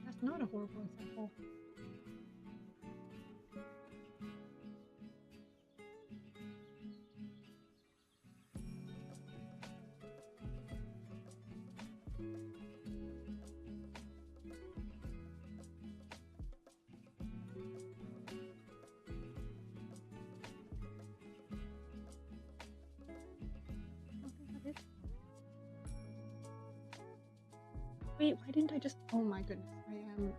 That's not a horrible example. Wait, why didn't I just? Oh my goodness, I'm.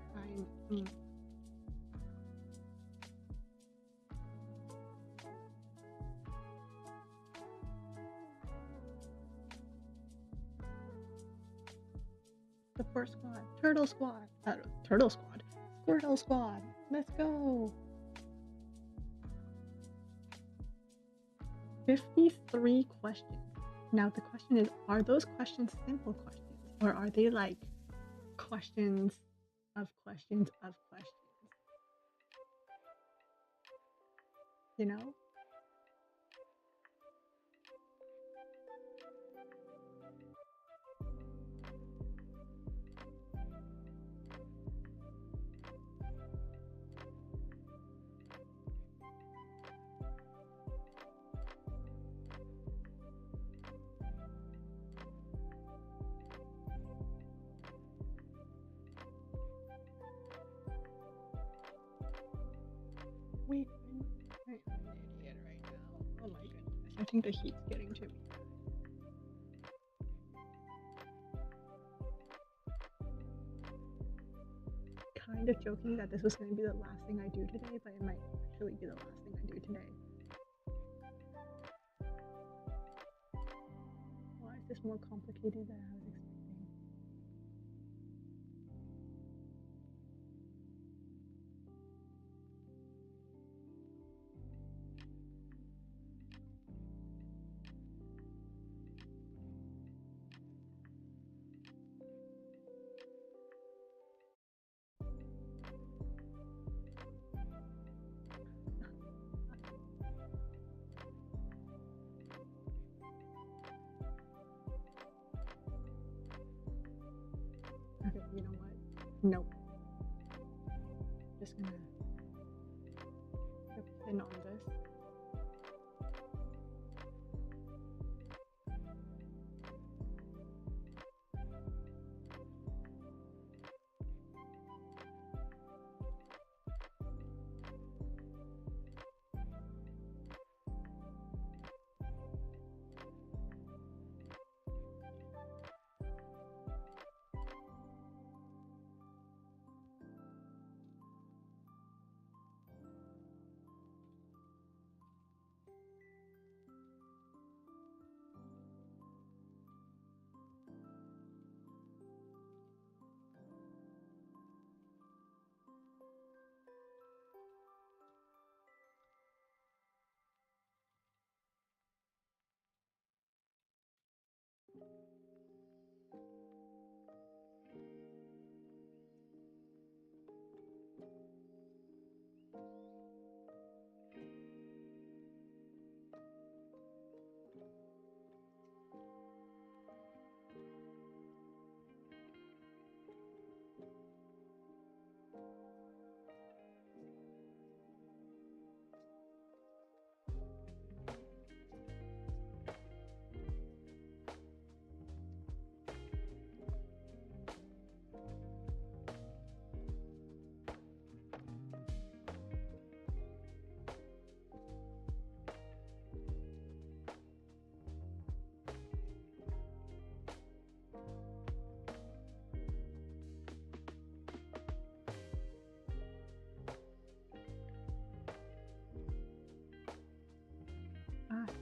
The first squad, Turtle Squad, Turtle Squad, Squirtle Squad. Let's go. 53 questions. Now the question is, are those questions simple questions, or are they like questions of questions of questions? You know? Wait, I'm an idiot right now. Oh my goodness. I think the heat's getting to me. kind of joking that this was going to be the last thing I do today, but it might actually be the last thing I do today. Why is this more complicated than I was expecting? Okay, you know what? Nope. Just gonna put a pin on this.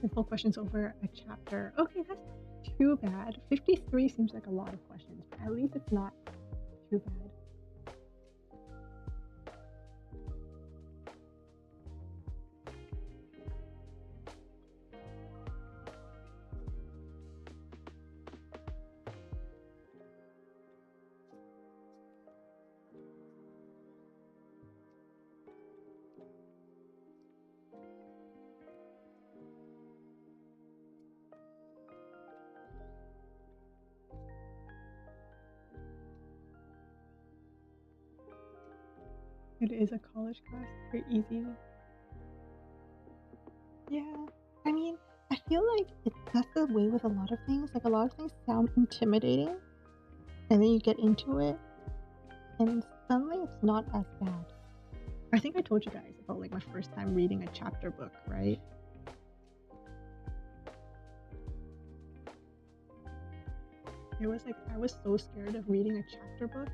Simple questions over a chapter. Okay, that's not too bad. 53 seems like a lot of questions, but at least it's not too bad. It is a college class, very easy. Yeah, I mean, I feel like that's the way with a lot of things. Like, a lot of things sound intimidating, and then you get into it, and suddenly it's not as bad. I think I told you guys about like my first time reading a chapter book, right? It was like I was so scared of reading a chapter book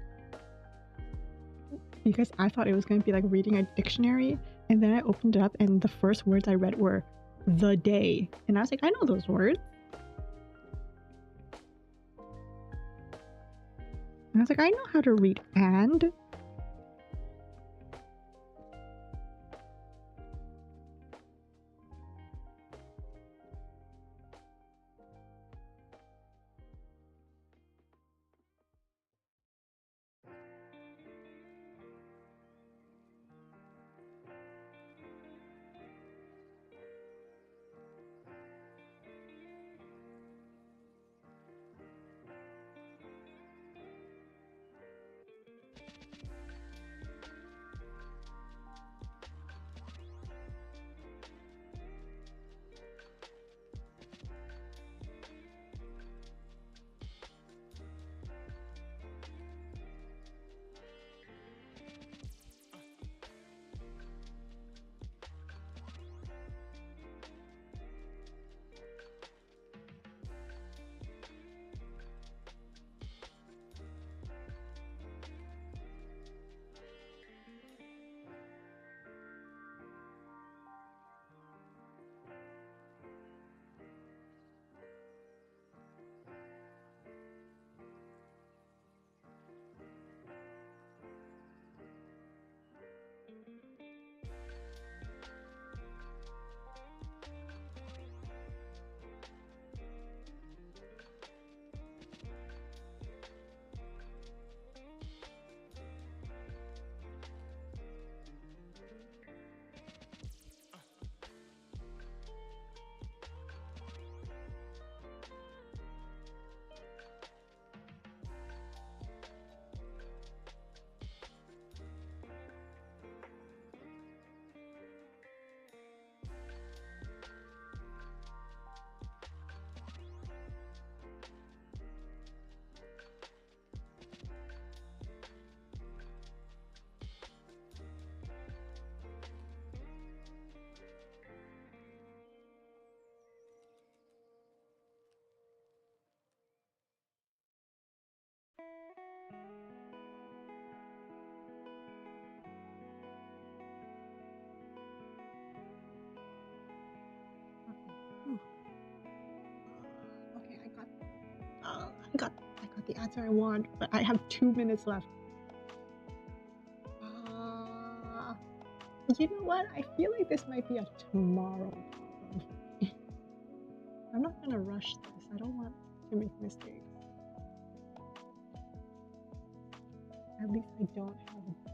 because I thought it was going to be like reading a dictionary, and then I opened it up and the first words I read were the day, and I was like, I know those words. And I was like, I know how to read and. answer I want, but I have 2 minutes left. You know what? I feel like this might be a tomorrow problem. I'm not gonna rush this. I don't want to make mistakes. At least I don't have a...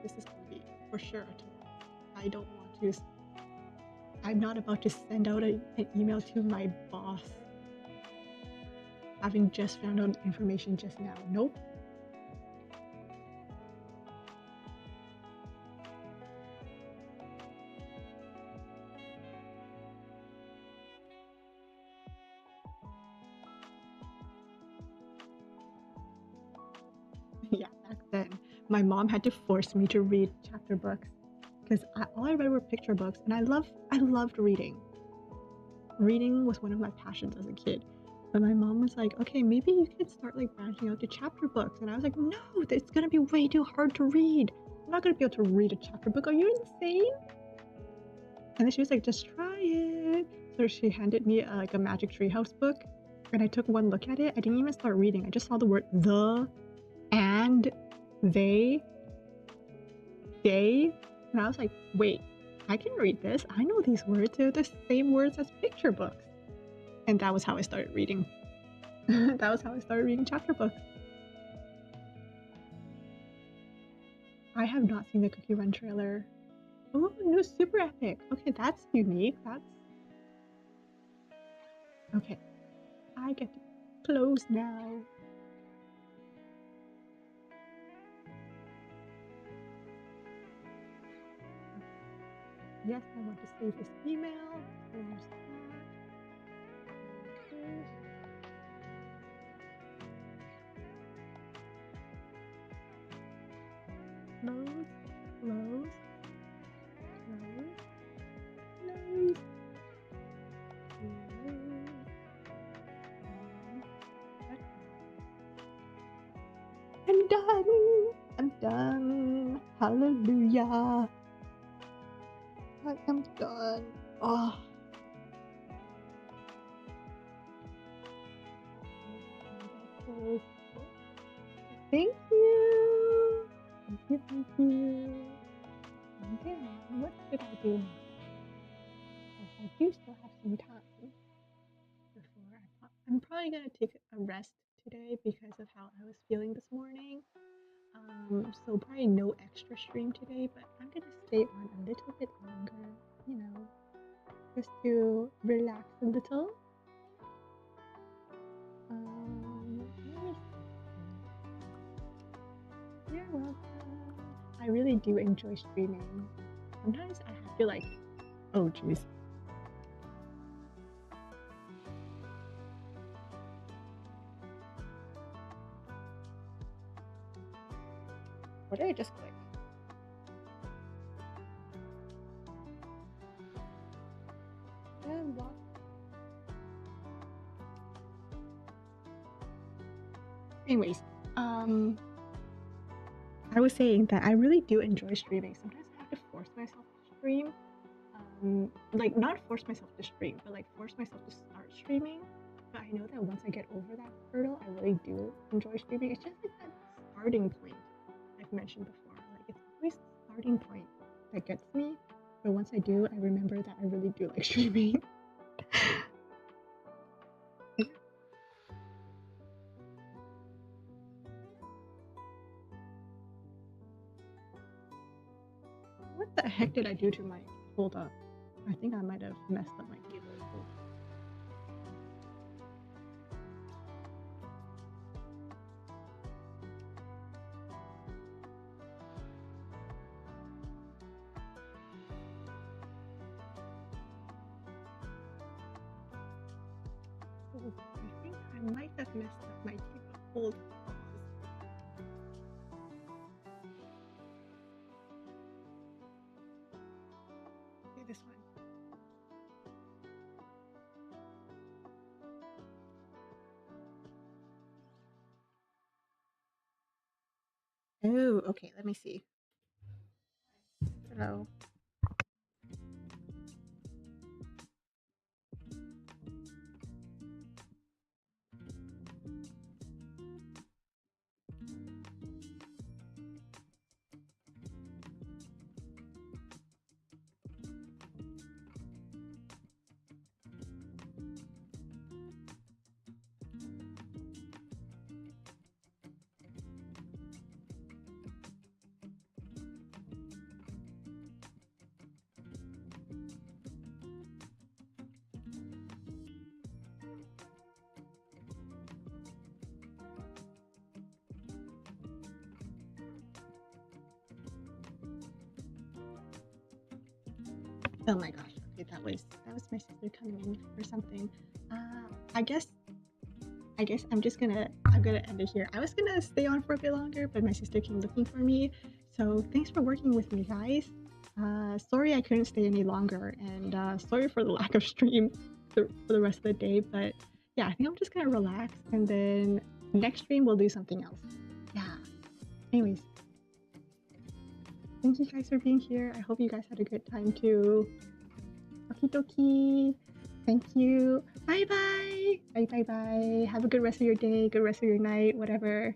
This is gonna be for sure a tomorrow. I don't want to... I'm not about to send out an email to my boss having just found out information just now. Nope. Yeah, back then, my mom had to force me to read chapter books because all I read were picture books, and I loved reading. Reading was one of my passions as a kid. But my mom was like, okay, maybe you could start like branching out to chapter books. And I was like, no, it's gonna be way too hard to read. I'm not gonna be able to read a chapter book. Are you insane? And then she was like, just try it. So she handed me like a Magic Treehouse book, and I took one look at it. I didn't even start reading. I just saw the word the, and, they, and I was like, wait, I can read this. I know these words. They're the same words as picture books. And that was how I started reading. That was how I started reading chapter books. I have not seen the Cookie Run trailer. Oh, no, super epic. Okay, that's unique. That's... Okay. I get to close now. Yes, I want to save this email. Close that. Close, close, close, close, close. I'm done. I'm done. Hallelujah. I am done. Oh. Thank you. Thank you, thank you. And then, what should I do now? Because I do still have some time before I'm probably gonna take a rest today because of how I was feeling this morning. So probably no extra stream today, but I'm gonna stay on a little bit longer, you know, just to relax a little. You're welcome. I really do enjoy streaming. Sometimes I have to like, oh jeez. What did I just click? And what? Anyways, I was saying that I really do enjoy streaming. Sometimes I have to force myself to stream. Like not force myself to stream, but like force myself to start streaming. But I know that once I get over that hurdle, I really do enjoy streaming. It's just like that starting point I've mentioned before. Like it's always the starting point that gets me. But once I do, I remember that I really do like streaming. What the heck did I do to my... Hold up. I think I might have messed up my table. I think I might have messed up my table. Hold on. Okay, this one. Oh, okay, let me see. So oh my gosh, okay, that was my sister coming in or something. Uh, I guess I'm gonna end it here. I was gonna stay on for a bit longer, but my sister came looking for me. So thanks for working with me, guys. Sorry I couldn't stay any longer, and sorry for the lack of stream for the rest of the day. But yeah, I think I'm just gonna relax, and then next stream we'll do something else. Yeah. Anyways, thank you guys for being here. I hope you guys had a good time too. Okie dokie. Thank you. Bye bye. Bye bye bye. Have a good rest of your day, good rest of your night, whatever.